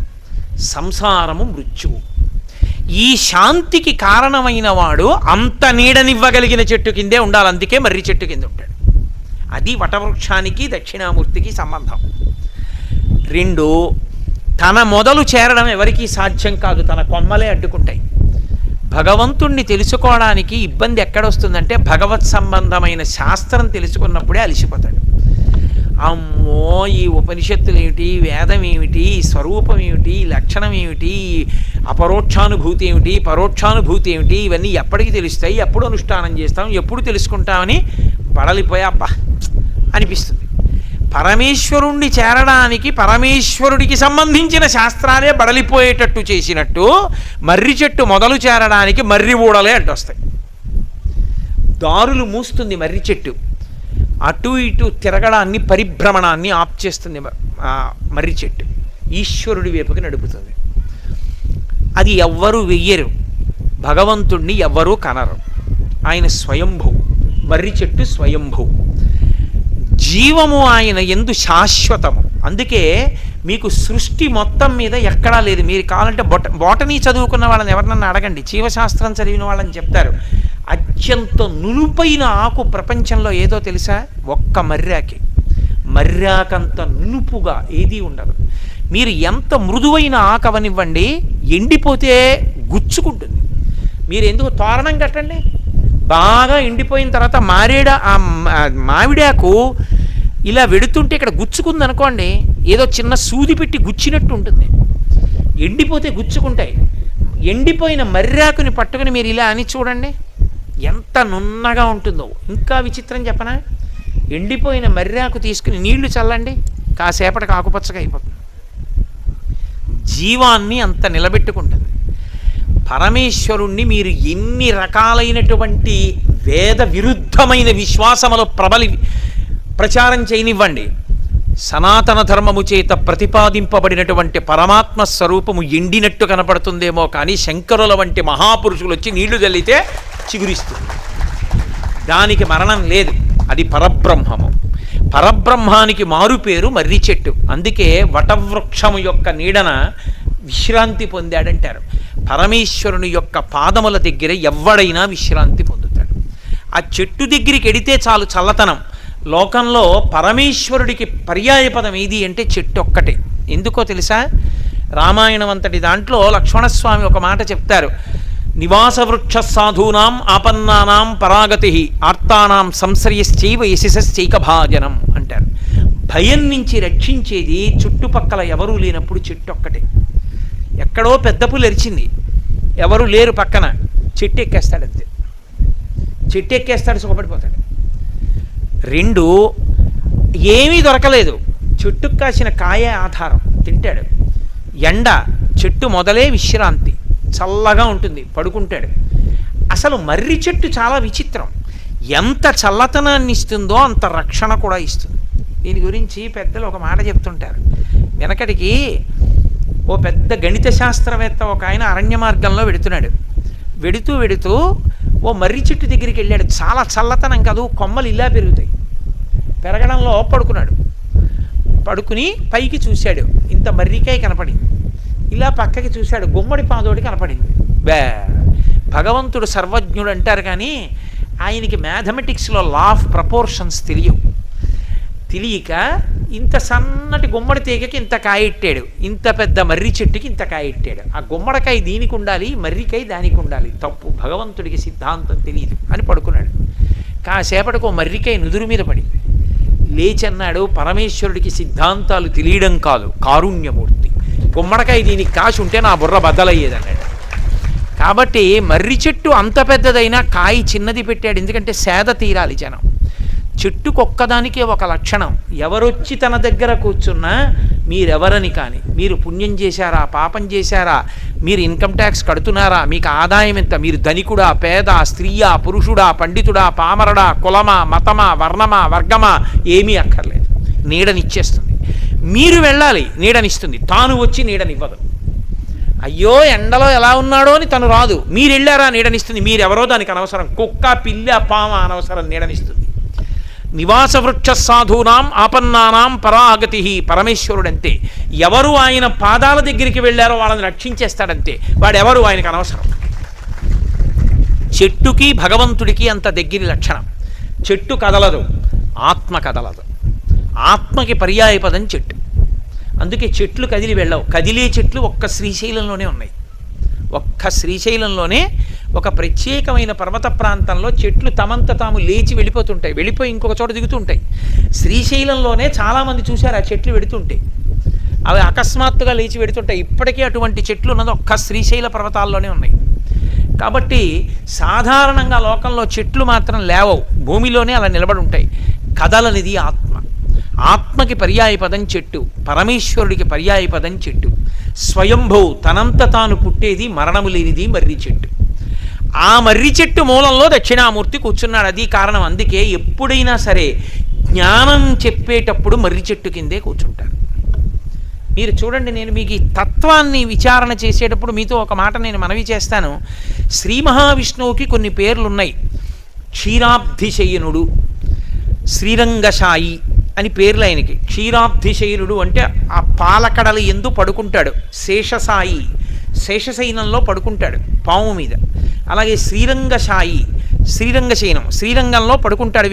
సంసారము మృత్యువు. ఈ శాంతికి కారణమైన వాడు అంత నీడనివ్వగలిగిన చెట్టు కిందే ఉండాలి. అందుకే మర్రి చెట్టు కింద ఉంటాడు. అది వటవృక్షానికి దక్షిణామూర్తికి సంబంధం. రెండు, తన మొదలు చేరడం ఎవరికీ సాధ్యం కాదు, తన కొమ్మలే అడ్డుకుంటాయి. భగవంతుణ్ణి తెలుసుకోవడానికి ఇబ్బంది ఎక్కడొస్తుందంటే భగవత్ సంబంధమైన శాస్త్రం తెలుసుకున్నప్పుడే అలిసిపోతాడు. అమ్మో, ఈ ఉపనిషత్తులు ఏమిటి, వేదం ఏమిటి, స్వరూపం ఏమిటి, లక్షణం ఏమిటి, అపరోక్షానుభూతి ఏమిటి, పరోక్షానుభూతి ఏమిటి, ఇవన్నీ ఎప్పటికి తెలుస్తాయి, ఎప్పుడు అనుష్ఠానం చేస్తాం, ఎప్పుడు తెలుసుకుంటామని బడలిపోయా అబ్బా అనిపిస్తుంది. పరమేశ్వరుణ్ణి చేరడానికి పరమేశ్వరుడికి సంబంధించిన శాస్త్రాలే బడలిపోయేటట్టు చేసినట్టు మర్రి చెట్టు మొదలు చేరడానికి మర్రి ఊడలే అడ్డొస్తాయి. దారులు మూస్తుంది మర్రి చెట్టు. అటు ఇటు తిరగడాన్ని, పరిభ్రమణాన్ని ఆప్ చేస్తుంది మర్రి చెట్టు. ఈశ్వరుడి వైపుకి నడుపుతుంది. అది ఎవ్వరూ వెయ్యరు. భగవంతుణ్ణి ఎవ్వరూ కనరు. ఆయన స్వయంభూ. మర్రి చెట్టు స్వయంభూ. జీవము ఆయన యందు శాశ్వతము. అందుకే మీకు సృష్టి మొత్తం మీద ఎక్కడా లేదు. మీరు కావాలంటే బోటనీ చదువుకున్న వాళ్ళని ఎవరినన్నా అడగండి, జీవశాస్త్రం చదివిన వాళ్ళని చెప్తారు. అత్యంత నునుపైన ఆకు ప్రపంచంలో ఏదో తెలుసా? ఒక్క మర్రాకి. మర్రాకంత నునుపుగా ఏదీ ఉండదు. మీరు ఎంత మృదువైన ఆకవనివ్వండి, ఎండిపోతే గుచ్చుకుంటుంది. మీరు ఎందుకు తోరణం కట్టండి, బాగా ఎండిపోయిన తర్వాత మామిడాకు ఇలా వెడుతుంటే ఇక్కడ గుచ్చుకుంది అనుకోండి, ఏదో చిన్న సూది పెట్టి గుచ్చినట్టు ఉంటుంది. ఎండిపోతే గుచ్చుకుంటాయి. ఎండిపోయిన మర్రాకుని పట్టుకుని మీరు ఇలా అని చూడండి, ఎంత నున్నగా ఉంటుందో. ఇంకా విచిత్రం చెప్పనా? ఎండిపోయిన మర్రాకు తీసుకుని నీళ్లు చల్లండి, కాసేపటికి ఆకుపచ్చగా అయిపోతుంది. జీవాన్ని అంత నిలబెట్టుకుంటుంది. పరమేశ్వరుణ్ణి మీరు ఎన్ని రకాలైనటువంటి వేద విరుద్ధమైన విశ్వాసములో ప్రచారం చేయనివ్వండి, సనాతన ధర్మము చేత ప్రతిపాదింపబడినటువంటి పరమాత్మ స్వరూపము ఎండినట్టు కనపడుతుందేమో కానీ శంకరుల వంటి మహాపురుషులు వచ్చి నీళ్లు చల్లితే చిగురిస్తుంది. దానికి మరణం లేదు. అది పరబ్రహ్మము. పరబ్రహ్మానికి మారు పేరు మర్రి చెట్టు. అందుకే వటవృక్షము యొక్క నీడన విశ్రాంతి పొందాడంటారు. పరమేశ్వరుని యొక్క పాదముల దగ్గర ఎవడైనా విశ్రాంతి పొందుతాడు. ఆ చెట్టు దగ్గరికి ఎడితే చాలు చల్లతనం. లోకంలో పరమేశ్వరుడికి పర్యాయపదం ఏది అంటే చెట్టు ఒక్కటే. ఎందుకో తెలుసా? రామాయణం అంతటి దాంట్లో లక్ష్మణస్వామి ఒక మాట చెప్తారు. నివాస వృక్ష సాధూనాం ఆపన్నానాం పరాగతి ఆర్తానాం సంశ్రయశ్చైవ యశశ్చైక భాజనం అంటారు. భయం నుంచి రక్షించేది చుట్టుపక్కల ఎవరూ లేనప్పుడు చెట్టు ఒక్కటే. ఎక్కడో పెద్ద పులి అరిచింది, ఎవరు లేరు పక్కన, చెట్టు ఎక్కేస్తాడు. అంతే, చెట్టు ఎక్కేస్తాడు, సుఖపడిపోతాడు. రెండు, ఏమీ దొరకలేదు, చెట్టుకు కాసిన కాయే ఆధారం, తింటాడు. ఎండ, చెట్టు మొదలే విశ్రాంతి, చల్లగా ఉంటుంది, పడుకుంటాడు. అసలు మర్రి చెట్టు చాలా విచిత్రం. ఎంత చల్లతనాన్ని ఇస్తుందో అంత రక్షణ కూడా ఇస్తుంది. దీని గురించి పెద్దలు ఒక మాట చెప్తుంటారు. వెనకటికి ఓ పెద్ద గణిత శాస్త్రవేత్త ఒక ఆయన అరణ్య మార్గంలో వెడుతున్నాడు. వెడుతూ ఓ మర్రి చెట్టు దగ్గరికి వెళ్ళాడు. చాలా చల్లతనం కాదు, కొమ్మలు ఇలా పెరుగుతాయి. పెరగడంలో పడుకున్నాడు. పడుకుని పైకి చూశాడు, ఇంత మర్రికాయ కనపడింది. ఇలా పక్కకి చూశాడు, గుమ్మడి పాదోడి కనపడింది. భగవంతుడు సర్వజ్ఞుడు అంటారు కానీ ఆయనకి మ్యాథమెటిక్స్లో లా ఆఫ్ ప్రపోర్షన్స్ తెలియక ఇంత సన్నటి గుమ్మడి తీగకి ఇంత కాయ ఇట్టాడు, ఇంత పెద్ద మర్రి చెట్టుకి ఇంత కాయ ఇట్టాడు. ఆ గుమ్మడికాయ దీనికి ఉండాలి, మర్రికాయ దానికి ఉండాలి. తప్పు, భగవంతుడికి సిద్ధాంతం తెలియదు అని పడుకున్నాడు. కాసేపటికి ఓ మర్రికాయ నుదురు మీద పడింది. లేచన్నాడు, పరమేశ్వరుడికి సిద్ధాంతాలు తెలియడం కాదు, కారుణ్యమూర్తి. గుమ్మడికాయ దీనికి కాసి ఉంటే నా బుర్ర బద్దలయ్యేదన్నాడు. కాబట్టి మర్రి చెట్టు అంత పెద్దదైనా కాయ చిన్నది పెట్టాడు, ఎందుకంటే సేద తీరాలి జనం. చెట్టుకొక్కదానికే ఒక లక్షణం. ఎవరొచ్చి తన దగ్గర కూర్చున్నా మీరెవరని కానీ, మీరు పుణ్యం చేశారా, పాపం చేశారా, మీరు ఇన్కమ్ ట్యాక్స్ కడుతున్నారా, మీకు ఆదాయం ఎంత, మీరు ధనికుడా, పేద, స్త్రీయా, పురుషుడా, పండితుడా, పామరడా, కులమా, మతమా, వర్ణమా, వర్గమా, ఏమీ అక్కర్లేదు, నీడనిచ్చేస్తుంది. మీరు వెళ్ళాలి, నీడనిస్తుంది. తాను వచ్చి నీడనివ్వదు. అయ్యో ఎండలో ఎలా ఉన్నాడో అని తను రాదు, మీరు వెళ్ళారా నీడనిస్తుంది. మీరెవరో దానికి అనవసరం. కుక్క, పిల్ల, పామ అనవసరం, నీడనిస్తుంది. నివాస వృక్ష సాధూనాం ఆపన్నానాం పరాగతి. పరమేశ్వరుడంతే. ఎవరు ఆయన పాదాల దగ్గరికి వెళ్ళారో వాళ్ళని రక్షించేస్తాడంతే. వాడెవరు ఆయనకు అనవసరం. చెట్టుకి భగవంతుడికి అంత దగ్గరి లక్షణం. చెట్టు కదలదు, ఆత్మ కదలదు. ఆత్మకి పర్యాయపదం చెట్టు. అందుకే చెట్లు కదిలి వెళ్ళవు. కదిలే చెట్లు ఒక్క శ్రీశైలంలోనే ఉన్నాయి. ఒక్క శ్రీశైలంలోనే ఒక ప్రత్యేకమైన పర్వత ప్రాంతంలో చెట్లు తమంత తాము లేచి వెళ్ళిపోతుంటాయి, వెళ్ళిపోయి ఇంకొక చోట దిగుతుంటాయి. శ్రీశైలంలోనే చాలామంది చూశారు ఆ చెట్లు వెడుతుంటే. అవి అకస్మాత్తుగా లేచి వెడుతుంటాయి. ఇప్పటికీ అటువంటి చెట్లు ఉన్నది ఒక్క శ్రీశైల పర్వతాల్లోనే ఉన్నాయి. కాబట్టి సాధారణంగా లోకంలో చెట్లు మాత్రం లేవవు, భూమిలోనే అలా నిలబడి ఉంటాయి. కదలనిది ఆత్మ. ఆత్మకి పర్యాయపదం చెట్టు, పరమేశ్వరుడికి పర్యాయపదం చెట్టు. స్వయంభూ, తనంత తాను పుట్టేది, మరణము లేనిది మర్రి చెట్టు. ఆ మర్రి చెట్టు మూలంలో దక్షిణామూర్తి కూర్చున్నాడు. అది కారణం. అందుకే ఎప్పుడైనా సరే జ్ఞానం చెప్పేటప్పుడు మర్రి చెట్టు కిందే కూర్చుంటారు. మీరు చూడండి, నేను మీకు ఈ తత్వాన్ని విచారణ చేసేటప్పుడు మీతో ఒక మాట నేను మనవి చేస్తాను. శ్రీ మహావిష్ణువుకి కొన్ని పేర్లున్నాయి. క్షీరాబ్ధిశయనుడు, శ్రీరంగశాయి అని పేర్లు ఆయనకి. క్షీరాబ్ధిశయనుడు అంటే ఆ పాలకడల ఎందు పడుకుంటాడు. శేషసాయి, శేషశయనంలో పడుకుంటాడు పాము మీద. అలాగే శ్రీరంగశాయి, శ్రీరంగశయనం, శ్రీరంగంలో పడుకుంటాడు